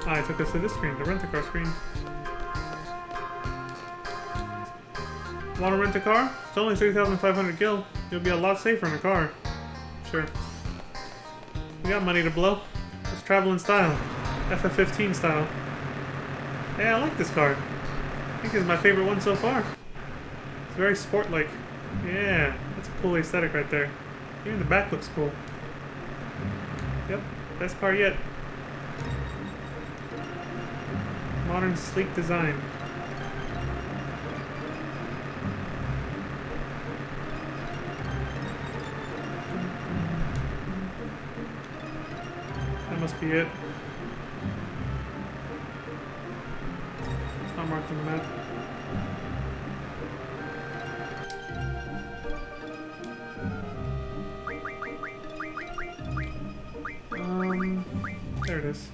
I took us to this screen, the rent-a-car screen. Want to rent a car? It's only 3,500 gil. You'll be a lot safer in a car. Sure. We got money to blow. Let's travel in style. FF15 style. Hey, I like this car. I think it's my favorite one so far. It's very sport-like. Yeah, that's a cool aesthetic right there. Even the back looks cool. Yep, best car yet. Modern, sleek design. That must be it. It's not marked on the map. There it is.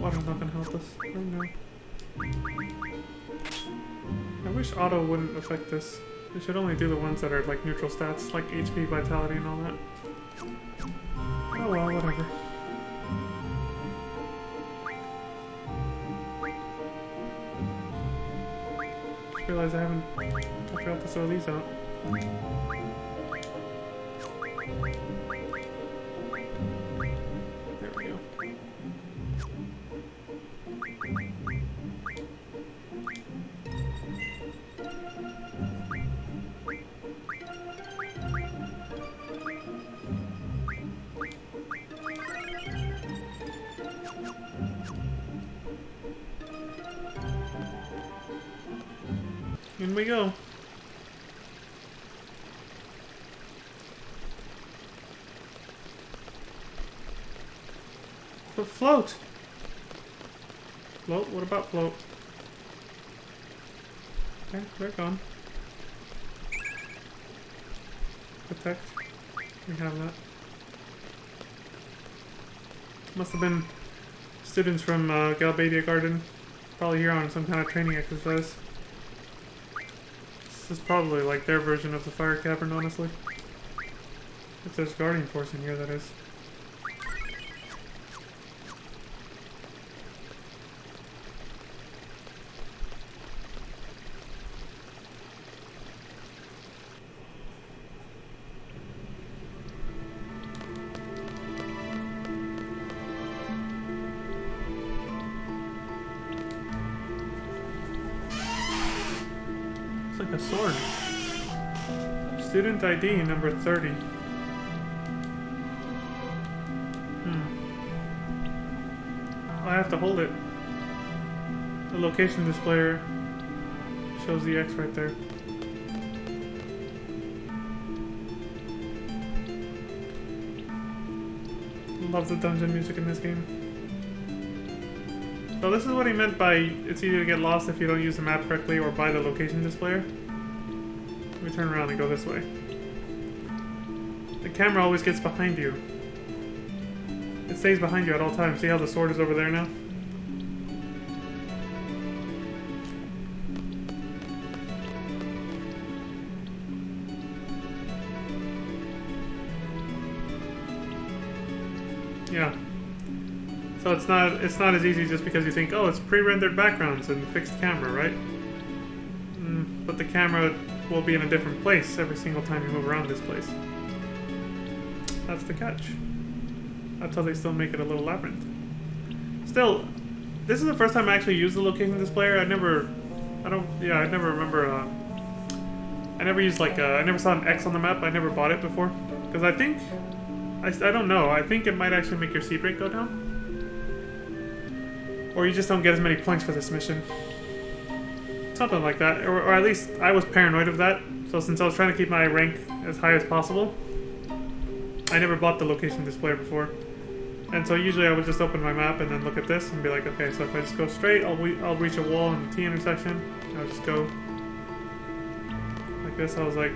Water's not gonna help us right now. I wish auto wouldn't affect this. It should only do the ones that are like neutral stats, like HP, vitality, and all that. Oh well, whatever. Just realized I forgot to throw these out. There we go. In we go. But float! Float? What about float? Okay, they're gone. Protect. We have that. Must have been students from Galbadia Garden. Probably here on some kind of training exercise. This is probably like their version of the fire cavern, honestly. If there's Guardian Force in here, that is. Like a sword. Student ID number 30. I have to hold it. The location displayer shows the X right there. Love the dungeon music in this game. So this is what he meant by it's easy to get lost if you don't use the map correctly or buy the location displayer. Let me turn around and go this way. The camera always gets behind you. It stays behind you at all times. See how the sword is over there now? Yeah. So it's not as easy just because you think, oh, it's pre-rendered backgrounds and fixed camera, right? But the camera will be in a different place every single time you move around this place. That's the catch. That's how they still make it a little labyrinth. Still, this is the first time I actually used the location displayer. I never remember, I never used like, I never saw an X on the map. I never bought it before. Because I think, I don't know, I think it might actually make your seed rate go down. Or you just don't get as many points for this mission. Something like that. Or at least I was paranoid of that. So since I was trying to keep my rank as high as possible, I never bought the location displayer before. And so usually I would just open my map and then look at this and be like, okay, so if I just go straight, I'll reach a wall in the T intersection. I'll just go like this. I was like,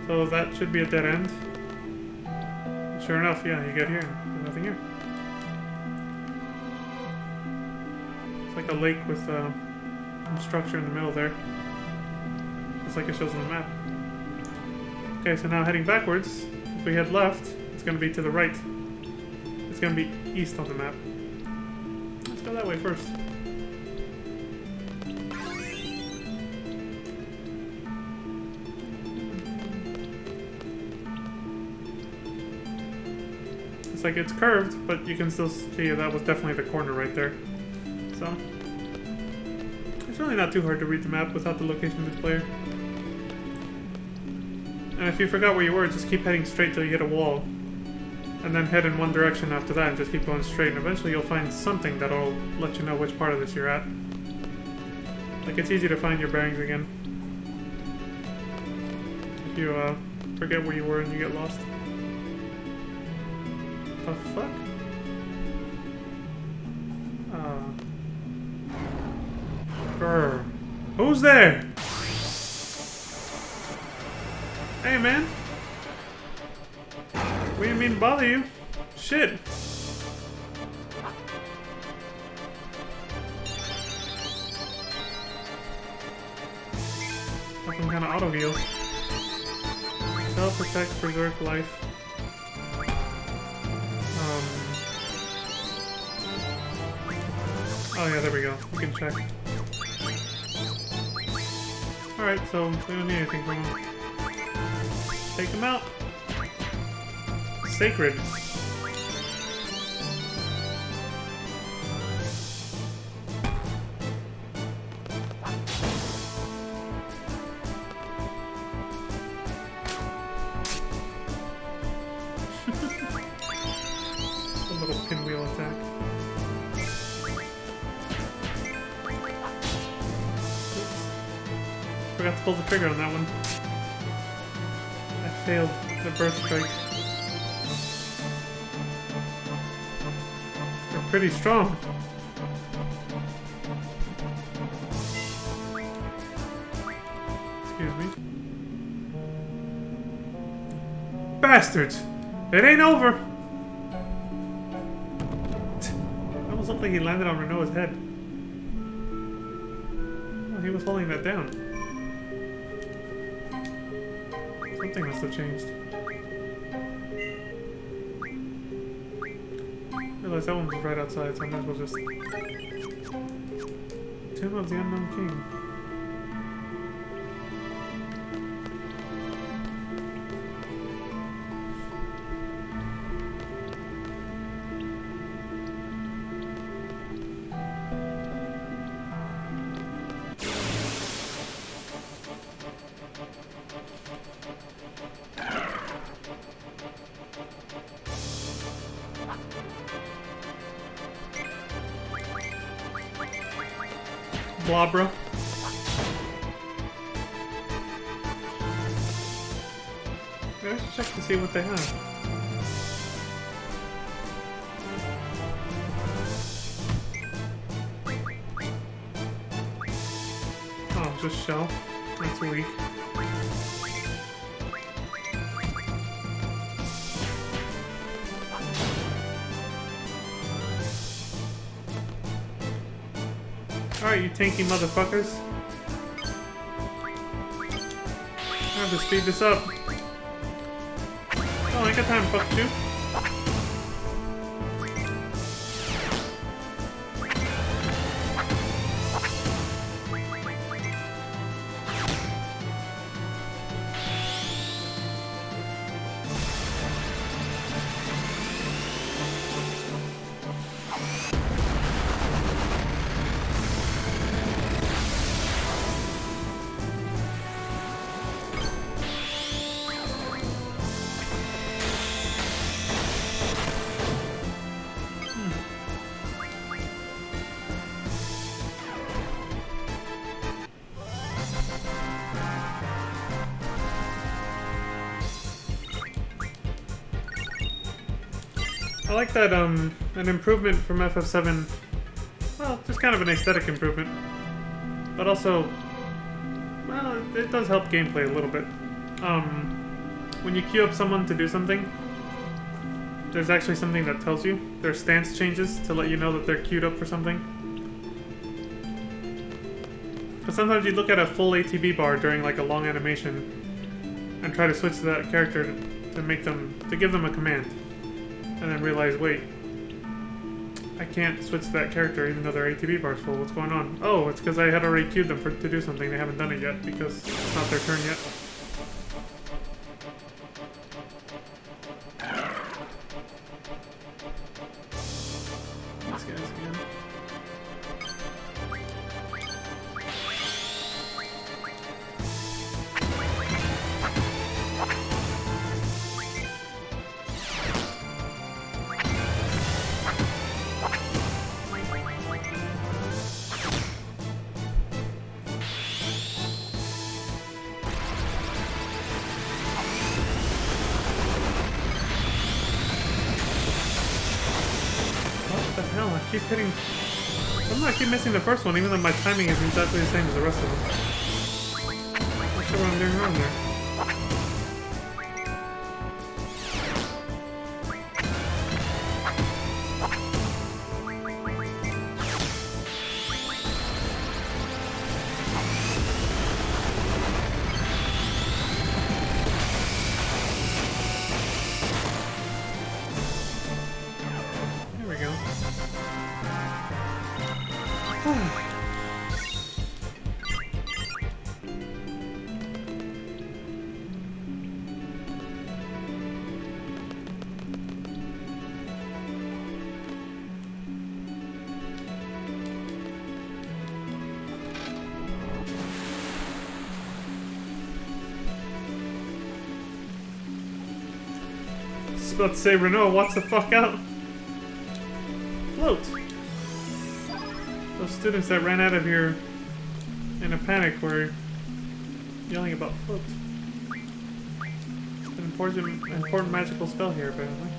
so that should be a dead end. And sure enough, yeah, you get here and there's nothing here. Like a lake with some structure in the middle there. Just like it shows on the map. Okay, so now heading backwards, if we head left, it's going to be to the right. It's going to be east on the map. Let's go that way first. It's like it's curved, but you can still see that was definitely the corner right there. So, it's really not too hard to read the map without the location displayer. And if you forgot where you were, just keep heading straight till you hit a wall. And then head in one direction after that and just keep going straight. And eventually you'll find something that'll let you know which part of this you're at. Like, it's easy to find your bearings again. If you forget where you were and you get lost. The fuck? Grr. Who's there? Hey, man. We didn't mean to bother you. Shit. some kind of auto heal. Self protect, preserve life. Oh yeah, there we go. We can check. Alright, so we don't need anything from him. Take him out. Sacred. A little pinwheel attack. Forgot to pull the trigger on that one. I failed the burst strike. They're pretty strong. Excuse me. Bastards! It ain't over! It almost looked like he landed on Renoa's head. Oh, he was holding that down. Something must have changed. I realized that one was right outside, so I might as well just... Tomb of the Unknown King. Blabra. Let's check to see what they have. Oh, just shell. That's weak. Alright, you tanky motherfuckers. I have to speed this up. Oh, I ain't got time to fuck you. I like that, an improvement from FF7, well, just kind of an aesthetic improvement, but also, well, it does help gameplay a little bit. When you queue up someone to do something, there's actually something that tells you. Their stance changes to let you know that they're queued up for something. But sometimes you look at a full ATB bar during like a long animation and try to switch to that character to give them a command. And then realize, wait, I can't switch to that character even though their ATB bar's full. What's going on? Oh, it's because I had already queued them to do something. They haven't done it yet because it's not their turn yet. These guys again. I keep hitting... Somehow I keep missing the first one, even though my timing is exactly the same as the rest of them. Not sure what I'm doing wrong there. About to say, Renault, watch the fuck out. Float. Those students that ran out of here in a panic were yelling about float. An important magical spell here, apparently.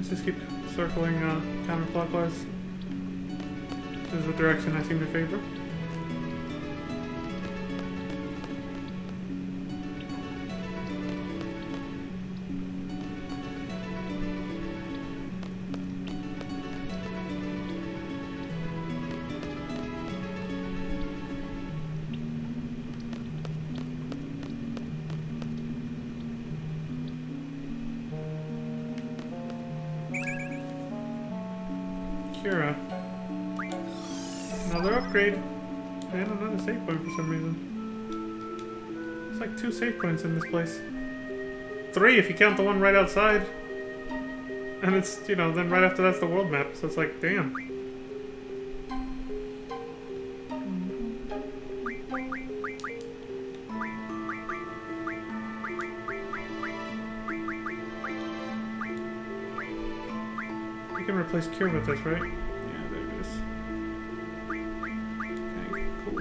Just keep circling counterclockwise. This is the direction I seem to favor. Cura. Another upgrade. And another save point for some reason. It's like 2 save points in this place. 3 if you count the one right outside. And it's, you know, then right after that's the world map. So it's like, damn. You can replace Cure with this, right? Yeah, there it is. Okay, cool.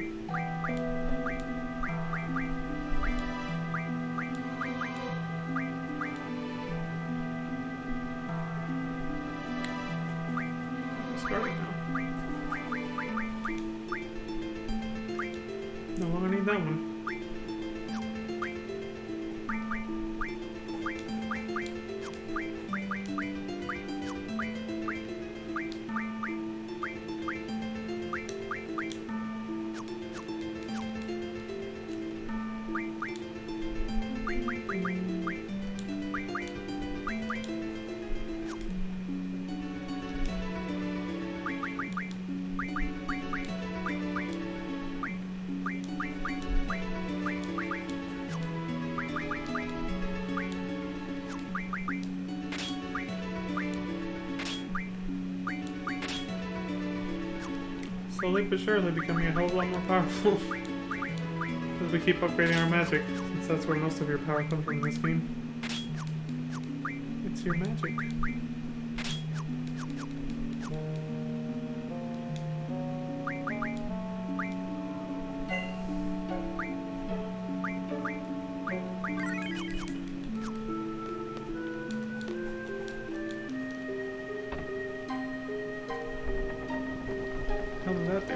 Start it now. No longer need that one. Slowly but surely becoming a hell of a lot more powerful as we keep upgrading our magic, since that's where most of your power comes from in this game. It's your magic. How did that do?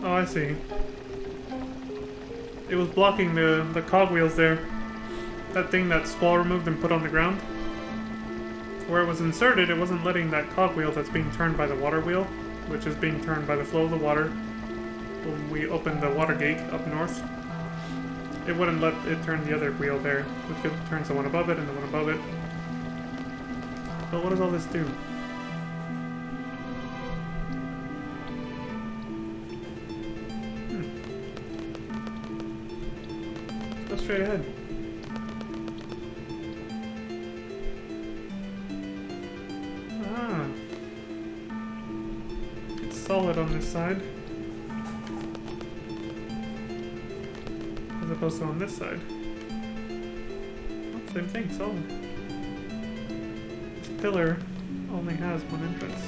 Oh, I see. It was blocking the cogwheels there. That thing that Squall removed and put on the ground. Where it was inserted, it wasn't letting that cogwheel that's being turned by the water wheel, which is being turned by the flow of the water when we open the water gate up north. it wouldn't let it turn the other wheel there. We could turn the one above it and the one above it. But what does all this do? Go straight ahead. Ah. It's solid on this side. As opposed to on this side. Oh, same thing, solid. This pillar only has one entrance.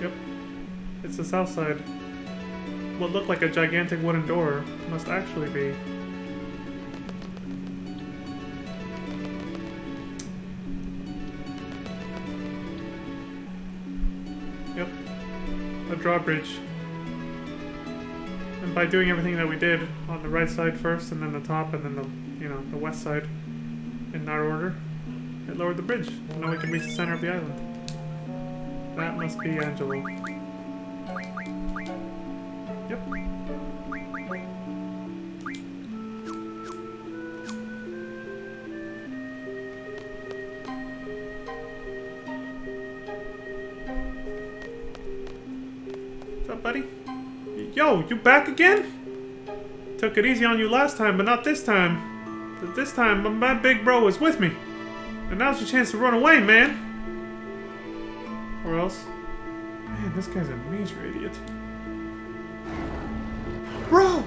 Yep. It's the south side. What looked like a gigantic wooden door must actually be a drawbridge. And by doing everything that we did on the right side first, and then the top, and then the west side in that order, it lowered the bridge. Now we can reach the center of the island. That must be Angelo. Yep. What's up, buddy? Yo, you back again? Took it easy on you last time, but not this time. This time, my big bro was with me. And now's your chance to run away, man. Or else... Man, this guy's a major idiot. Bro!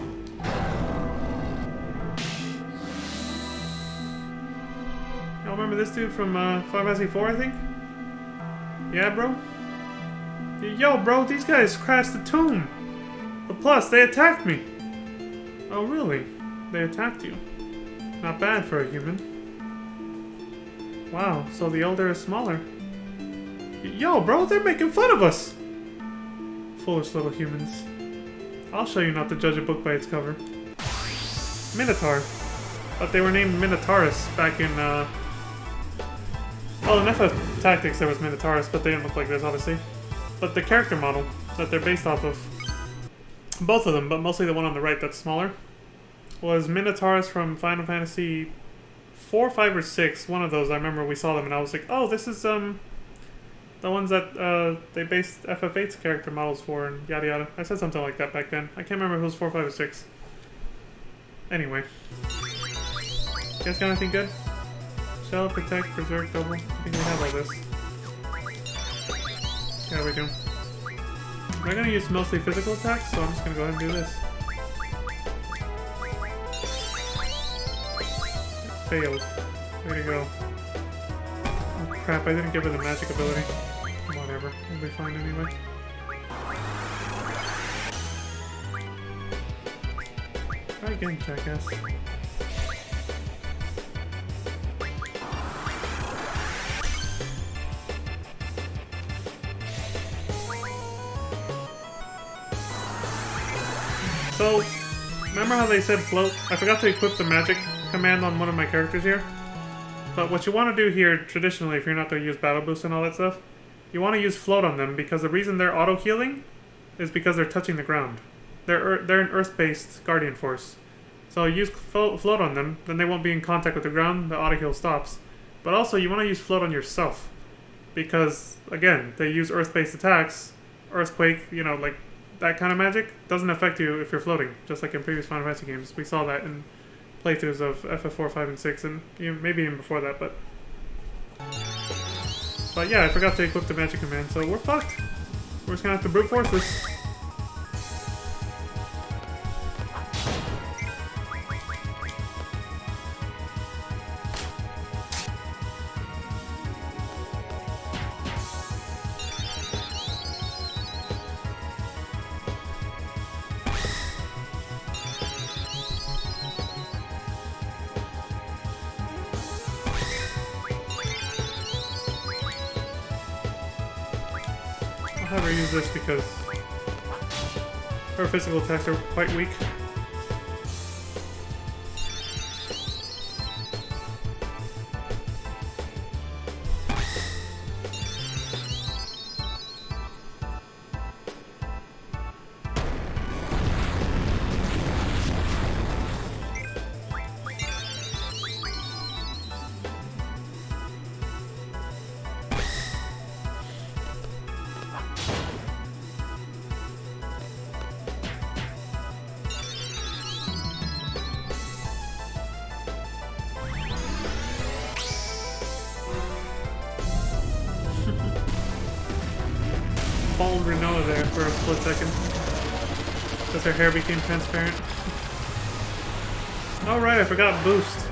Y'all remember this dude from Final Fantasy IV, I think? Yeah, bro? Yo, bro, these guys crashed the tomb. But plus, they attacked me. Oh, really? They attacked you? Not bad for a human. Wow, so the Elder is smaller. Yo, bro, they're making fun of us! Foolish little humans. I'll show you not to judge a book by its cover. Minotaur. But they were named Minotaurus back in, well, in FF Tactics there was Minotaurus, but they didn't look like this, obviously. But the character model that they're based off of, both of them, but mostly the one on the right that's smaller, was Minotaurus from Final Fantasy 4, 5, or 6. One of those, I remember we saw them and I was like, oh, this is, the ones that they based FF8's character models for, and yada yada. I said something like that back then. I can't remember if it was 4, 5, or 6. Anyway. You guys got anything good? Shell, Protect, Preserve, Double. I think we have all this. Yeah, we do. I'm gonna use mostly physical attacks, so I'm just gonna go ahead and do this. Failed. Way to go. Oh crap, I didn't give her the magic ability. Whatever, we'll be fine anyway. Try again, jackass. So, remember how they said float? I forgot to equip the magic command on one of my characters here. But what you want to do here, traditionally, if you're not going to use battle boost and all that stuff, you want to use float on them, because the reason they're auto-healing is because they're touching the ground. They're an earth-based guardian force. So use float on them, then they won't be in contact with the ground, the auto-heal stops. But also, you want to use float on yourself. Because, again, they use earth-based attacks, earthquake, like that kind of magic, doesn't affect you if you're floating, just like in previous Final Fantasy games. We saw that in playthroughs of FF4, 5, and 6, and maybe even before that, but yeah, I forgot to equip the magic command, so we're fucked. We're just gonna have to brute force this. I'll have her use this because her physical attacks are quite weak. old Renoa there for a split second. Because her hair became transparent. Oh right, I forgot boost.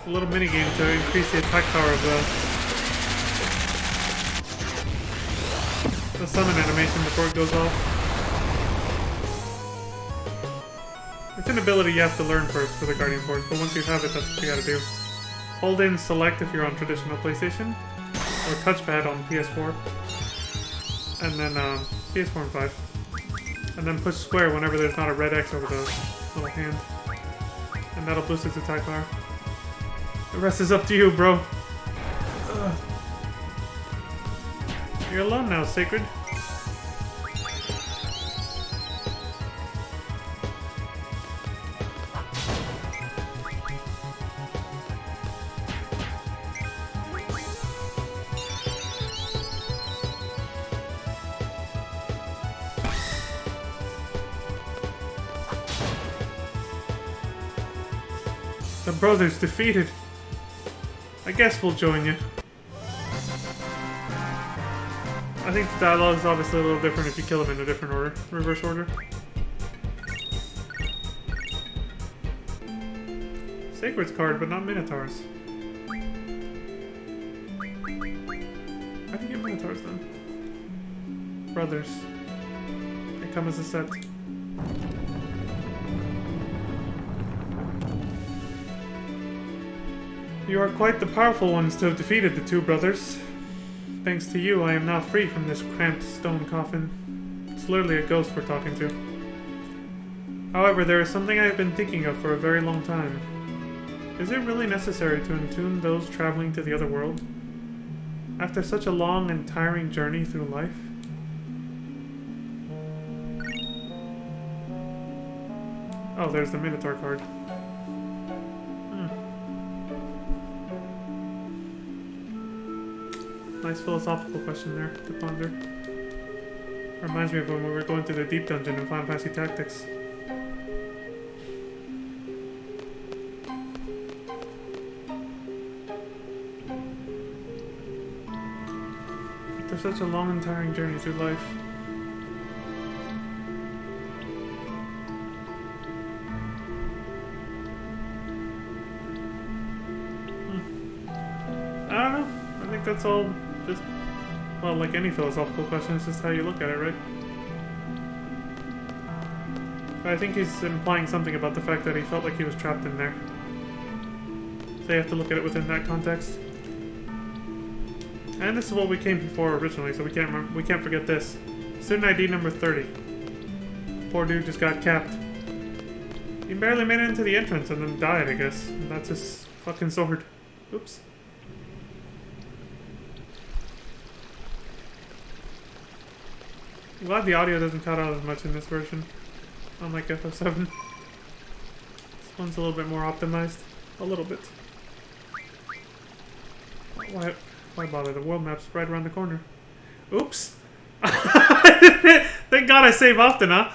A little mini game to increase the attack power of the summon animation before it goes off. It's an ability you have to learn first for the Guardian Force, but once you have it, that's what you gotta do. Hold in select if you're on traditional PlayStation, or touchpad on PS4, and then PS4 and 5. And then push square whenever there's not a red X over the little hand. And that'll boost its attack power. The rest is up to you, bro. Ugh. You're alone now, Sacred. The brothers defeated. I guess we'll join you. I think the dialogue is obviously a little different if you kill them in a different order. Reverse order. Sacred's card, but not Minotaurs. I can get Minotaurs then. Brothers. They come as a set. You are quite the powerful ones to have defeated the two brothers. Thanks to you, I am now free from this cramped stone coffin. It's literally a ghost we're talking to. However, there is something I have been thinking of for a very long time. Is it really necessary to entomb those traveling to the other world? After such a long and tiring journey through life? Oh, there's the Minotaur card. Nice philosophical question there to ponder. Reminds me of when we were going through the deep dungeon in Final Fantasy Tactics. After such a long and tiring journey through life. I don't know. I think that's all. Just, well, like any philosophical question, it's just how you look at it, right? But I think he's implying something about the fact that he felt like he was trapped in there. So you have to look at it within that context. And this is what we came before originally, so we can't forget this. Student ID number 30. Poor dude just got capped. He barely made it into the entrance and then died, I guess. And that's his fucking sword. Oops. I'm glad the audio doesn't cut out as much in this version, unlike FF7. This one's a little bit more optimized. A little bit. Why bother? The world map's right around the corner. Oops! Thank God I save often, huh?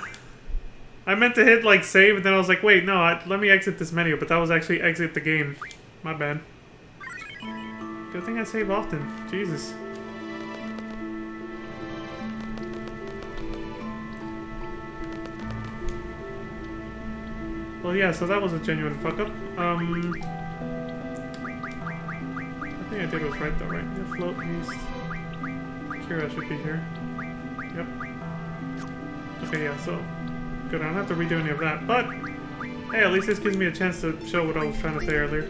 I meant to hit, like, save, and then I was like, wait, no, let me exit this menu, but that was actually exit the game. My bad. Good thing I save often. Jesus. Well, yeah, so that was a genuine fuck-up. I think I did was right, though, right? Yeah, float, east. Kira should be here. Yep. Okay, yeah, so... Good, I don't have to redo any of that, but... Hey, at least this gives me a chance to show what I was trying to say earlier.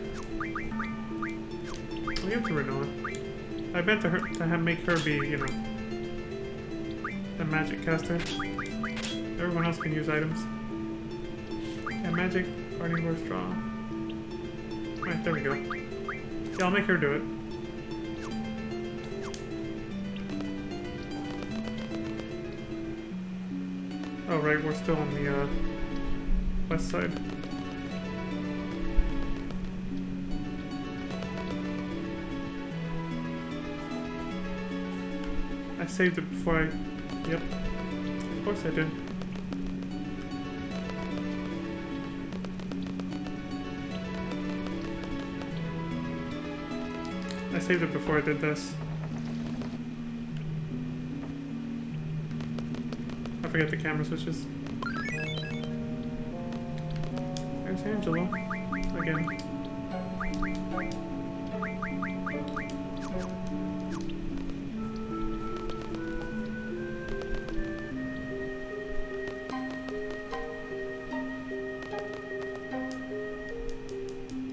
I'll give it to Renoa. I meant to make her be, you know... the magic caster. Everyone else can use items. Yeah, magic, Guardian Force draw. Right, there we go. Yeah, I'll make her do it. Oh, right, we're still on the west side. I saved it before I... Yep. Of course I did. I saved it before I did this. forget the camera switches. There's Angelo. Again.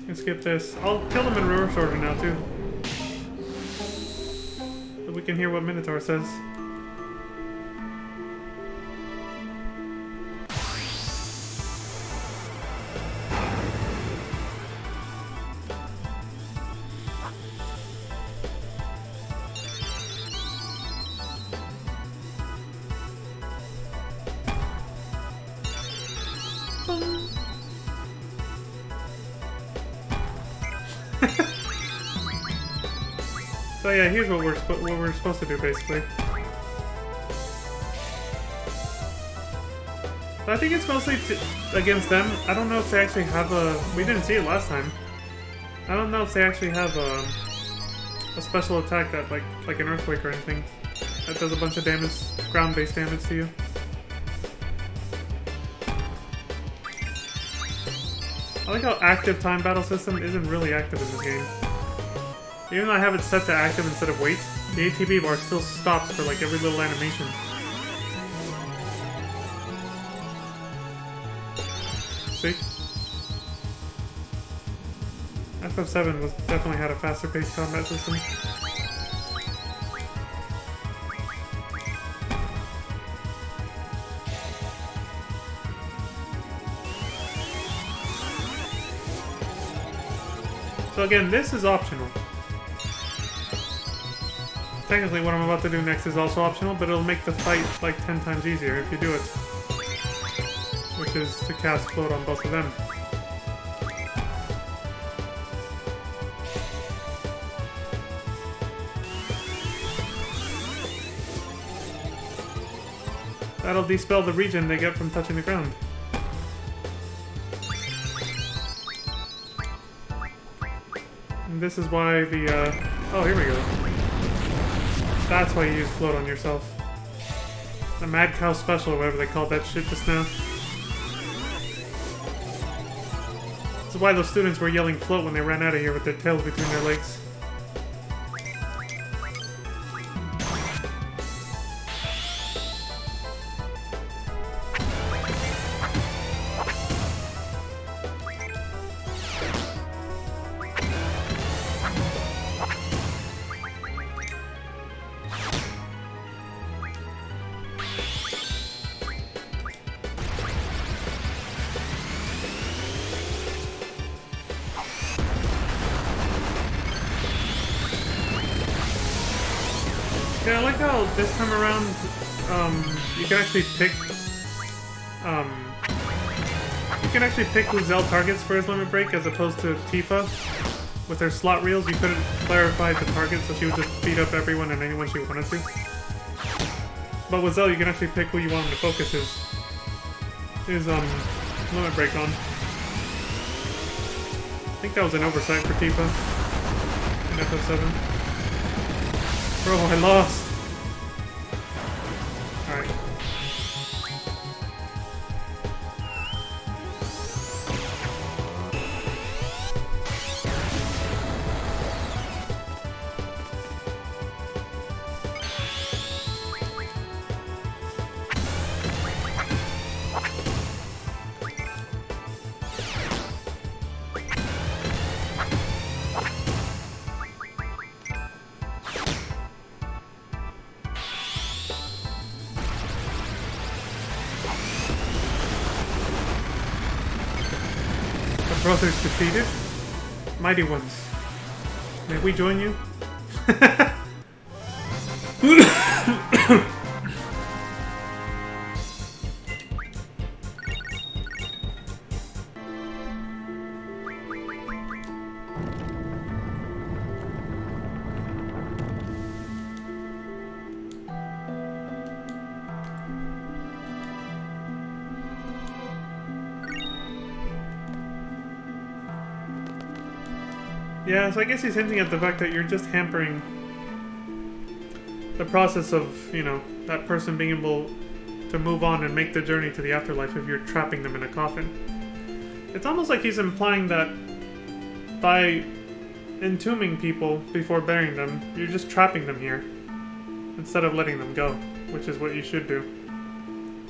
Let's skip this. I'll kill them in reverse order now, too. So we can hear what Minotaur says. So yeah, here's what we're supposed to do, basically. But I think it's mostly against them. I don't know if they actually have a... We didn't see it last time. I don't know if they actually have a special attack that, like an earthquake or anything, that does a bunch of damage, ground-based damage to you. I like how active time battle system isn't really active in this game. Even though I have it set to active instead of wait, the ATB bar still stops for like every little animation. See? FF7 was definitely had a faster paced combat system. So again, this is optional. Technically, what I'm about to do next is also optional, but it'll make the fight like 10 times easier if you do it. Which is to cast float on both of them. That'll dispel the regen they get from touching the ground. And this is why the, oh, here we go. That's why you use float on yourself. The Mad Cow Special, or whatever they called that shit just now. This is why those students were yelling float when they ran out of here with their tails between their legs. Yeah, I like how this time around, you can actually pick, who Zell targets for his limit break, as opposed to Tifa. With her slot reels, you couldn't clarify the target, so she would just beat up everyone and anyone she wanted to. But with Zell, you can actually pick who you want him to focus his limit break on. I think that was an oversight for Tifa in FF7. Bro, I lost. Alright. Brothers defeated. Mighty ones. May we join you? Yeah, so I guess he's hinting at the fact that you're just hampering the process of, you know, that person being able to move on and make the journey to the afterlife if you're trapping them in a coffin. It's almost like he's implying that by entombing people before burying them, you're just trapping them here instead of letting them go, which is what you should do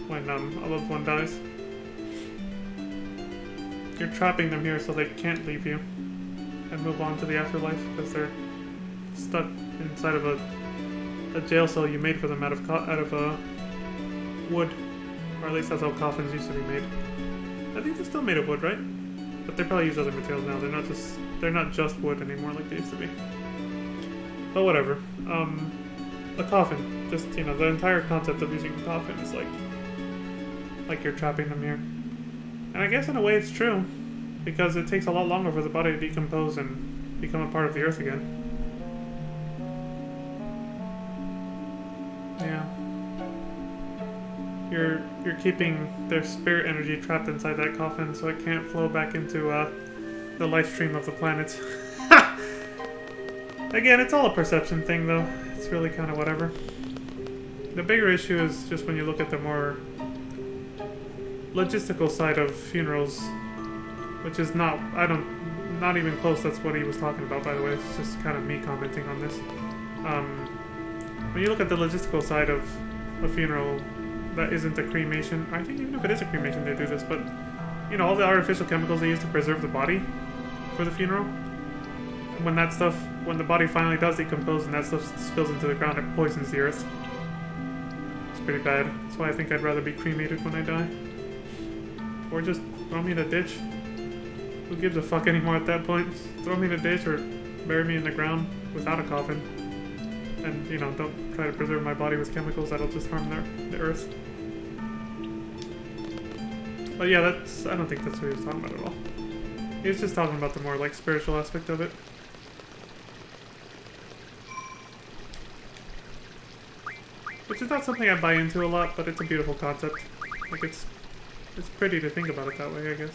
when a loved one dies. You're trapping them here so they can't leave you and move on to the afterlife because they're stuck inside of a jail cell you made for them out of wood, or at least that's how coffins used to be made. I think they're still made of wood, right? But they probably use other materials now. They're not just wood anymore like they used to be. But whatever. A coffin, just the entire concept of using a coffin is like you're trapping them here. And I guess in a way it's true, because it takes a lot longer for the body to decompose and become a part of the earth again. Yeah. You're keeping their spirit energy trapped inside that coffin so it can't flow back into the life stream of the planet. Again, it's all a perception thing though. It's really kind of whatever. The bigger issue is just when you look at the more logistical side of funerals, which is not even close. That's what he was talking about, by the way. It's just kind of me commenting on this. When you look at the logistical side of a funeral that isn't a cremation, I think even if it is a cremation they do this, but all the artificial chemicals they use to preserve the body for the funeral, when the body finally does decompose and that stuff spills into the ground, it poisons the earth. It's pretty bad. That's why I think I'd rather be cremated when I die. Or just throw me in a ditch. Who gives a fuck anymore at that point? Throw me in a ditch or bury me in the ground without a coffin. And, don't try to preserve my body with chemicals that'll just harm the earth. But yeah, I don't think that's what he was talking about at all. He was just talking about the more, spiritual aspect of it. Which is not something I buy into a lot, but it's a beautiful concept. It's pretty to think about it that way, I guess.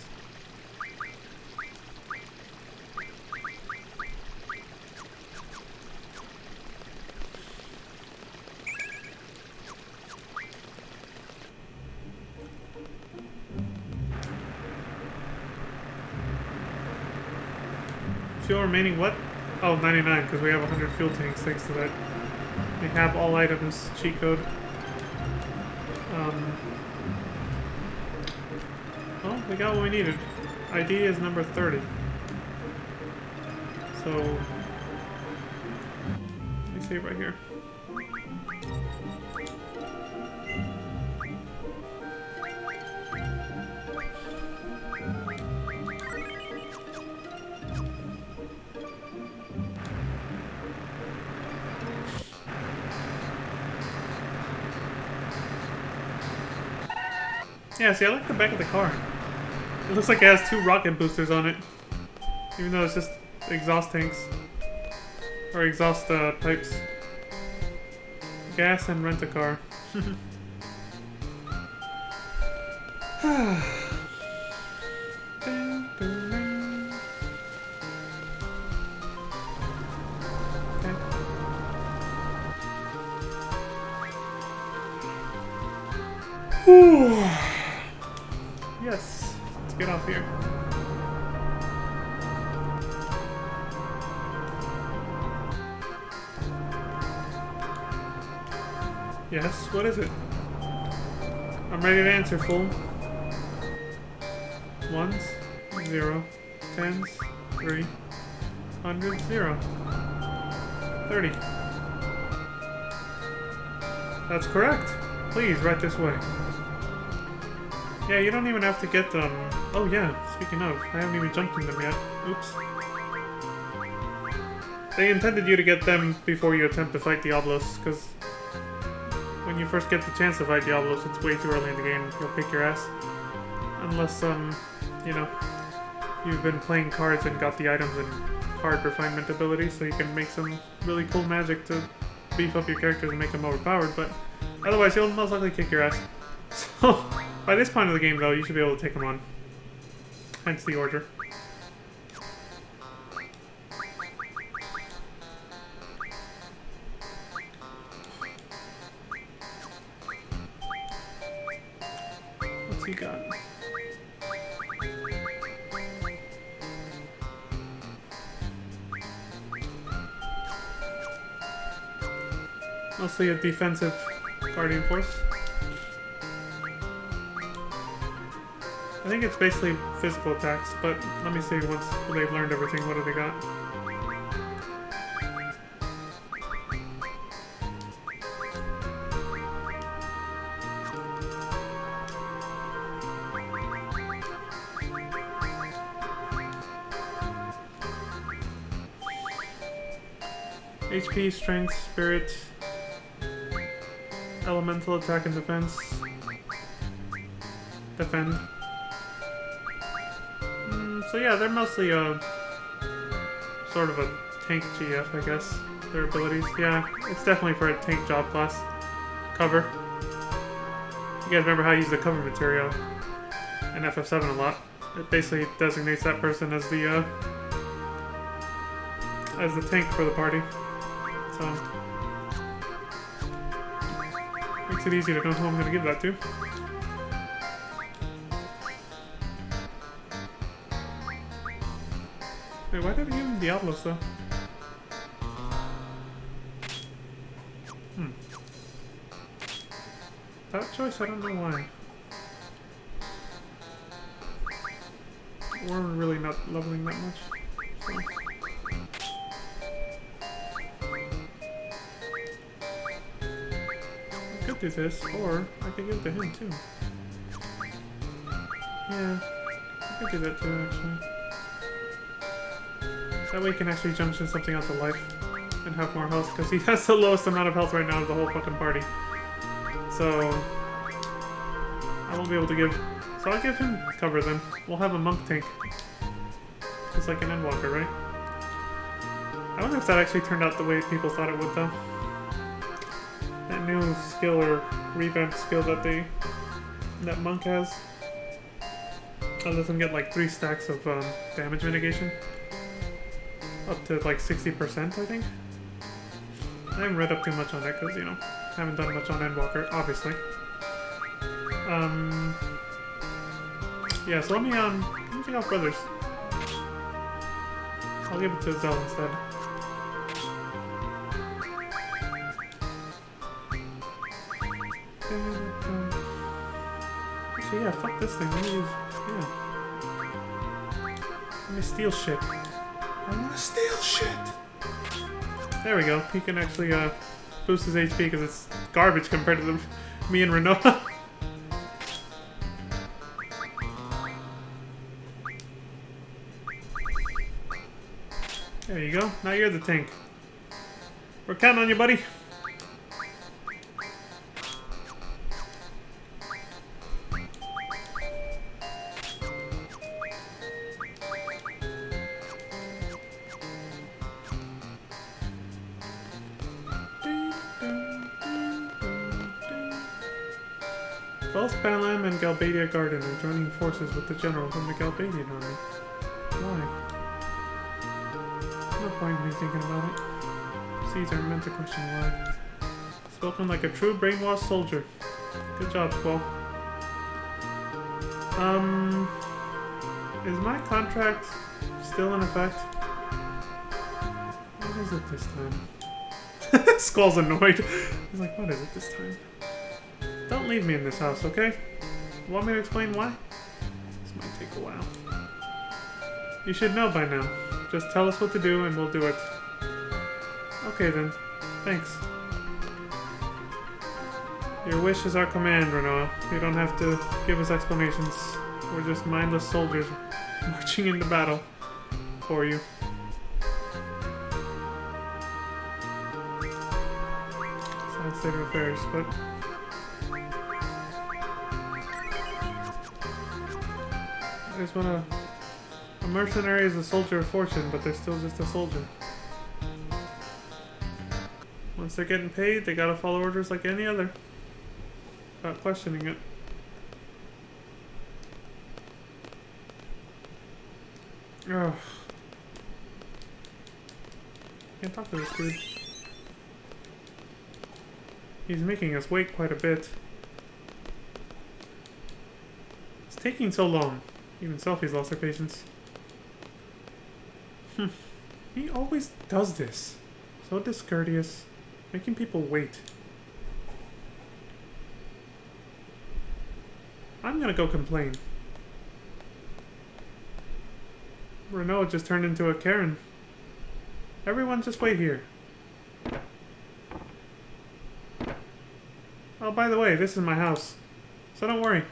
Fuel remaining what? Oh, 99, because we have 100 fuel tanks thanks to that. We have all items cheat code. Well, we got what we needed. ID is number 30. So, let me see right here. Yeah, see, I like the back of the car. It looks like it has 2 rocket boosters on it. Even though it's just exhaust tanks. Or exhaust pipes. Gas and rent-a-car. Yes, let's get off here. Yes, what is it? I'm ready to answer, fool. 1s, 0, 10s, 3, 100, 0. 30. That's correct. Please, right this way. Yeah, you don't even have to get them. Oh yeah, speaking of, I haven't even jumped in them yet. Oops. They intended you to get them before you attempt to fight Diablos, because when you first get the chance to fight Diablos, it's way too early in the game. You'll kick your ass. Unless, you've been playing cards and got the items and card refinement abilities, so you can make some really cool magic to beef up your characters and make them overpowered, but otherwise you'll most likely kick your ass. So, by this point of the game, though, you should be able to take them on. Hence the order. What's he got? Mostly a defensive Guardian Force. I think it's basically physical attacks, but let me see once they've learned everything, what do they got? HP, Strength, Spirit, Elemental, Attack and Defense, Defend. So yeah, they're mostly sort of a tank GF, I guess. Their abilities, yeah, it's definitely for a tank job class. Cover. You guys remember how I use the cover material in FF7 a lot? It basically designates that person as the tank for the party. So makes it easy to know who I'm gonna give that to. Wait, why did I give him Diablos though? That choice, I don't know why. We're really not leveling that much. So. I could do this, or I could give it to him too. Yeah, I could do that too actually. That way he can actually jump into something else of life and have more health, because he has the lowest amount of health right now of the whole fucking party. So I won't be able to give. So I'll give him cover then. We'll have a monk tank. Just like an Endwalker, right? I wonder if that actually turned out the way people thought it would though. That new skill or revamped skill that monk has. That lets him get like 3 stacks of damage mitigation. Up to like 60%, I think. I haven't read up too much on it because, you know, I haven't done much on Endwalker, obviously. Yeah, so let me check out Brothers. I'll give it to Zell instead. Actually, yeah, fuck this thing. Let me use, yeah. Let me steal shit. I wanna steal shit! There we go. He can actually boost his HP because it's garbage compared to me and Rinoa. There you go. Now you're the tank. We're counting on you, buddy. Both Balam and Galbadia Garden are joining forces with the general from the Galbadian army. Why? No point in me thinking about it. Caesar meant to question why. Spoken like a true brainwashed soldier. Good job, Squall. Is my contract still in effect? What is it this time? Squall's annoyed. He's like, what is it this time? Don't leave me in this house, okay? You want me to explain why? This might take a while. You should know by now. Just tell us what to do and we'll do it. Okay then. Thanks. Your wish is our command, Rinoa. You don't have to give us explanations. We're just mindless soldiers marching into battle for you. Sad state of affairs, but... I just wanna... A mercenary is a soldier of fortune, but they're still just a soldier. Once they're getting paid, they gotta follow orders like any other. Without questioning it. Ugh. Can't talk to this dude. He's making us wait quite a bit. It's taking so long. Even Selphie's lost her patience. He always does this. So discourteous. Making people wait. I'm gonna go complain. Renault just turned into a Karen. Everyone just wait here. Oh, by the way, this is my house. So don't worry.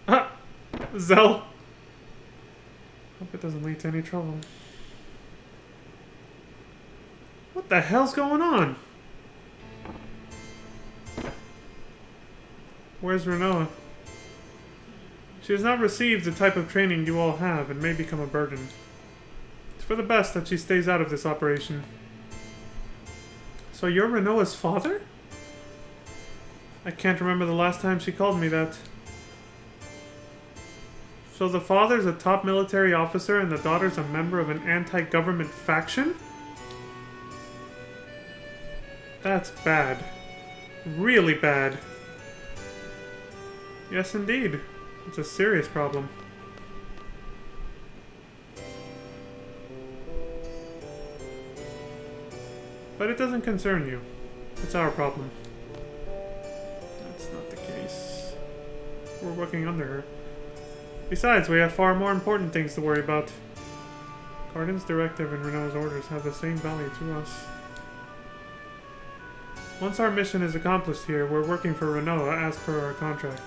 Ah! Zell! Hope it doesn't lead to any trouble. What the hell's going on? Where's Renault? She has not received the type of training you all have and may become a burden. It's for the best that she stays out of this operation. So you're Renault's father? I can't remember the last time she called me that. So the father's a top military officer and the daughter's a member of an anti-government faction? That's bad. Really bad. Yes, indeed. It's a serious problem. But it doesn't concern you. It's our problem. That's not the case. We're working under her. Besides, we have far more important things to worry about. Cardin's directive and Renault's orders have the same value to us. Once our mission is accomplished here, we're working for Renault as per our contract.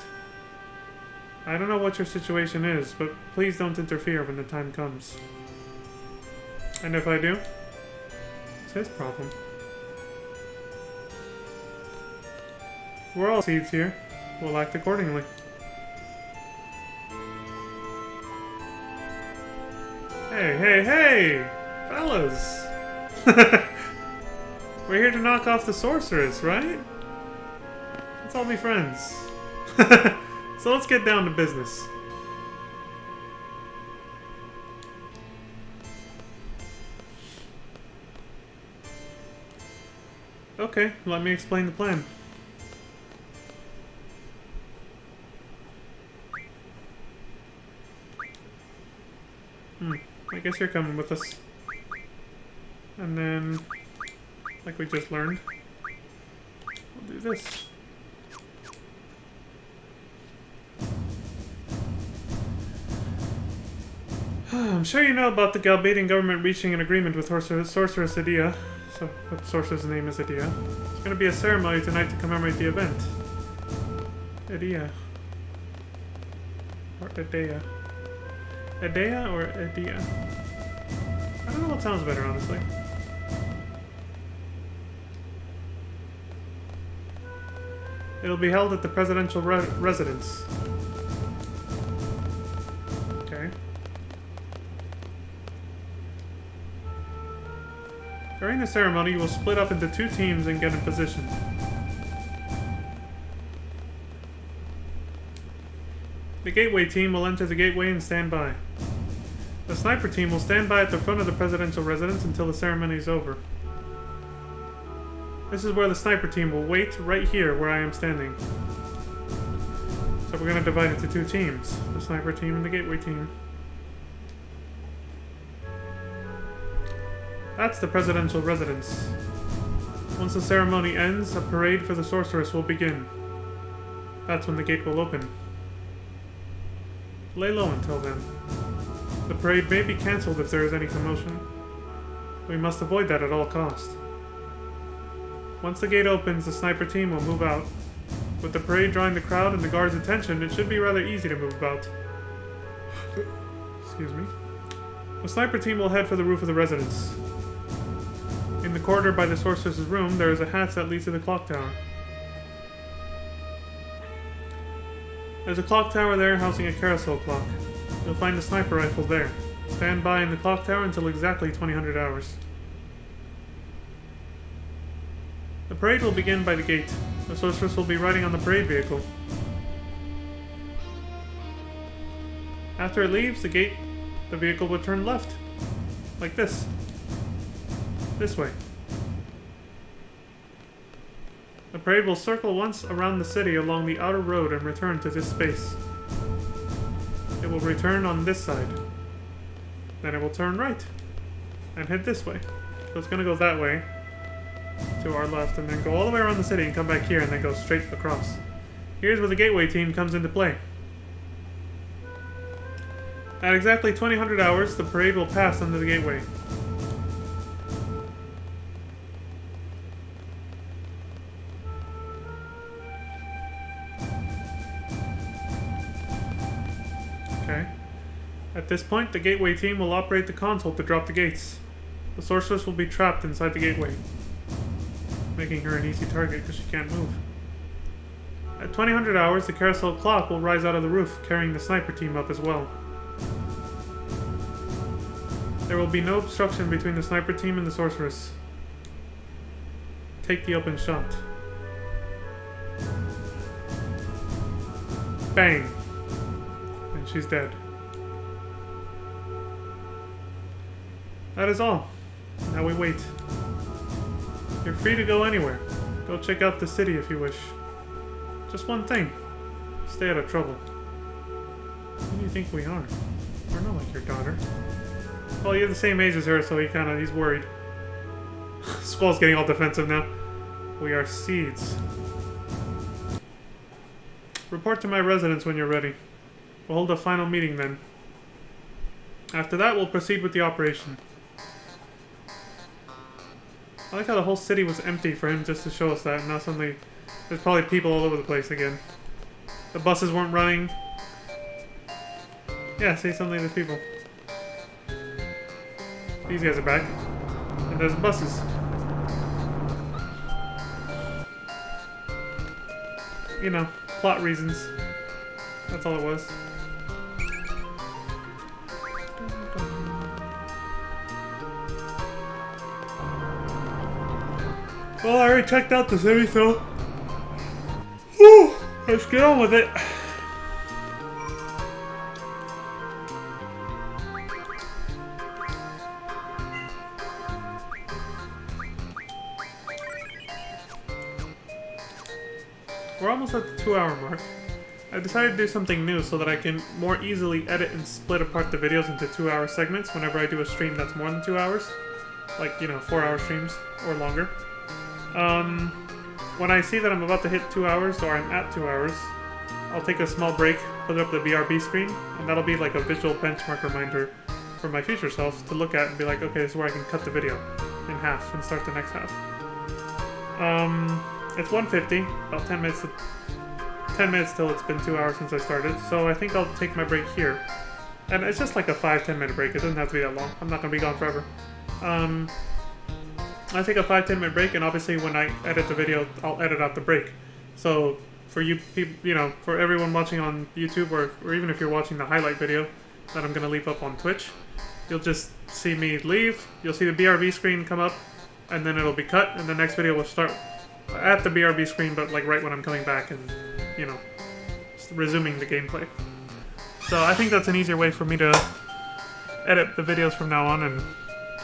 I don't know what your situation is, but please don't interfere when the time comes. And if I do, it's his problem. We're all seeds here. We'll act accordingly. Hey, hey, hey! Fellas! We're here to knock off the sorceress, right? Let's all be friends. So let's get down to business. Okay, let me explain the plan. I guess you're coming with us. And then, like we just learned, we'll do this. I'm sure you know about the Galbadian government reaching an agreement with Sorceress Edea. So, the sorceress' name is Edea. There's going to be a ceremony tonight to commemorate the event. Edea. Or Edea. Edea or Edea? I don't know what sounds better, honestly. It'll be held at the presidential residence. Okay. During the ceremony, you will split up into 2 teams and get in position. The gateway team will enter the gateway and stand by. The sniper team will stand by at the front of the presidential residence until the ceremony is over. This is where the sniper team will wait, right here where I am standing. So we're going to divide into 2 teams. The sniper team and the gateway team. That's the presidential residence. Once the ceremony ends, a parade for the sorceress will begin. That's when the gate will open. Lay low until then. The parade may be cancelled if there is any commotion. We must avoid that at all costs. Once the gate opens, the sniper team will move out. With the parade drawing the crowd and the guards' attention, it should be rather easy to move about. Excuse me. The sniper team will head for the roof of the residence. In the corridor by the sorceress's room, there is a hatch that leads to the clock tower. There's a clock tower there housing a carousel clock. You'll find a sniper rifle there. Stand by in the clock tower until exactly 2000 hours. The parade will begin by the gate. The sorceress will be riding on the parade vehicle. After it leaves the gate, the vehicle will turn left. Like this. This way. The parade will circle once around the city along the outer road and return to this space. it will return on this side. Then it will turn right and head this way. So it's gonna go that way to our left and then go all the way around the city and come back here and then go straight across. Here's where the gateway team comes into play. At exactly 2000 hours, the parade will pass under the gateway. Okay. At this point, the gateway team will operate the console to drop the gates. The sorceress will be trapped inside the gateway, making her an easy target because she can't move. At 2000 hours, the carousel clock will rise out of the roof, carrying the sniper team up as well. There will be no obstruction between the sniper team and the sorceress. Take the open shot. Bang! And she's dead. That is all. Now we wait. You're free to go anywhere. Go check out the city if you wish. Just one thing. Stay out of trouble. Who do you think we are? We're not like your daughter. Well, you're the same age as her, so he's worried. Squall's getting all defensive now. We are seeds. Report to my residence when you're ready. We'll hold a final meeting then. After that, we'll proceed with the operation. I like how the whole city was empty for him just to show us that, and now suddenly there's probably people all over the place again. The buses weren't running. Yeah, see, suddenly there's people. These guys are back. And there's buses. You know, plot reasons. That's all it was. Well, I already checked out the city, so... Whew, let's get on with it. We're almost at the 2-hour mark. I decided to do something new so that I can more easily edit and split apart the videos into 2-hour segments whenever I do a stream that's more than 2 hours. Like, 4-hour streams or longer. When I see that I'm about to hit 2 hours or I'm at 2 hours, I'll take a small break, put up the BRB screen, and that'll be like a visual benchmark reminder for my future self to look at and be like, okay, this is where I can cut the video in half and start the next half. It's 1:50, about 10 minutes till it's been 2 hours since I started, so I think I'll take my break here. And it's just like a 5-10 minute break, it doesn't have to be that long. I'm not going to be gone forever. I take a 5-10 minute break, and obviously when I edit the video, I'll edit out the break. So for you people, for everyone watching on YouTube, or even if you're watching the highlight video that I'm going to leave up on Twitch, you'll just see me leave, you'll see the BRB screen come up, and then it'll be cut, and the next video will start at the BRB screen, but like right when I'm coming back and, resuming the gameplay. So I think that's an easier way for me to edit the videos from now on and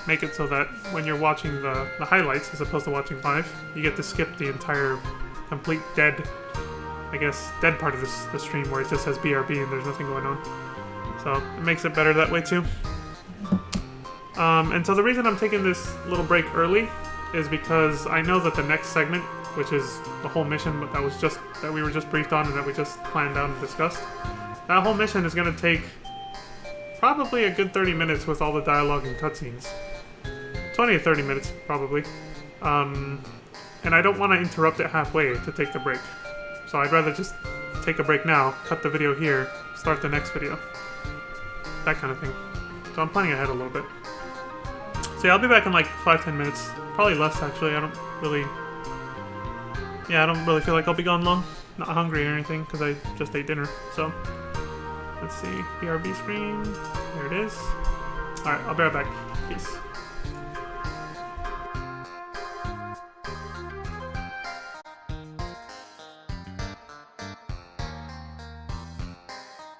make it so that when you're watching the highlights as opposed to watching live, you get to skip the entire complete dead part of the stream where it just has BRB and there's nothing going on. So it makes it better that way too. And so the reason I'm taking this little break early is because I know that the next segment, which is the whole mission that we were just briefed on and that we just planned out and discussed, that whole mission is going to take probably a good 30 minutes with all the dialogue and cutscenes. 20 to 30 minutes, probably. And I don't want to interrupt it halfway to take the break. So I'd rather just take a break now, cut the video here, start the next video. That kind of thing. So I'm planning ahead a little bit. So yeah, I'll be back in like 5-10 minutes. Probably less, actually. I don't really feel like I'll be gone long. Not hungry or anything, because I just ate dinner. So, let's see. BRB screen. There it is. Alright, I'll be right back. Peace.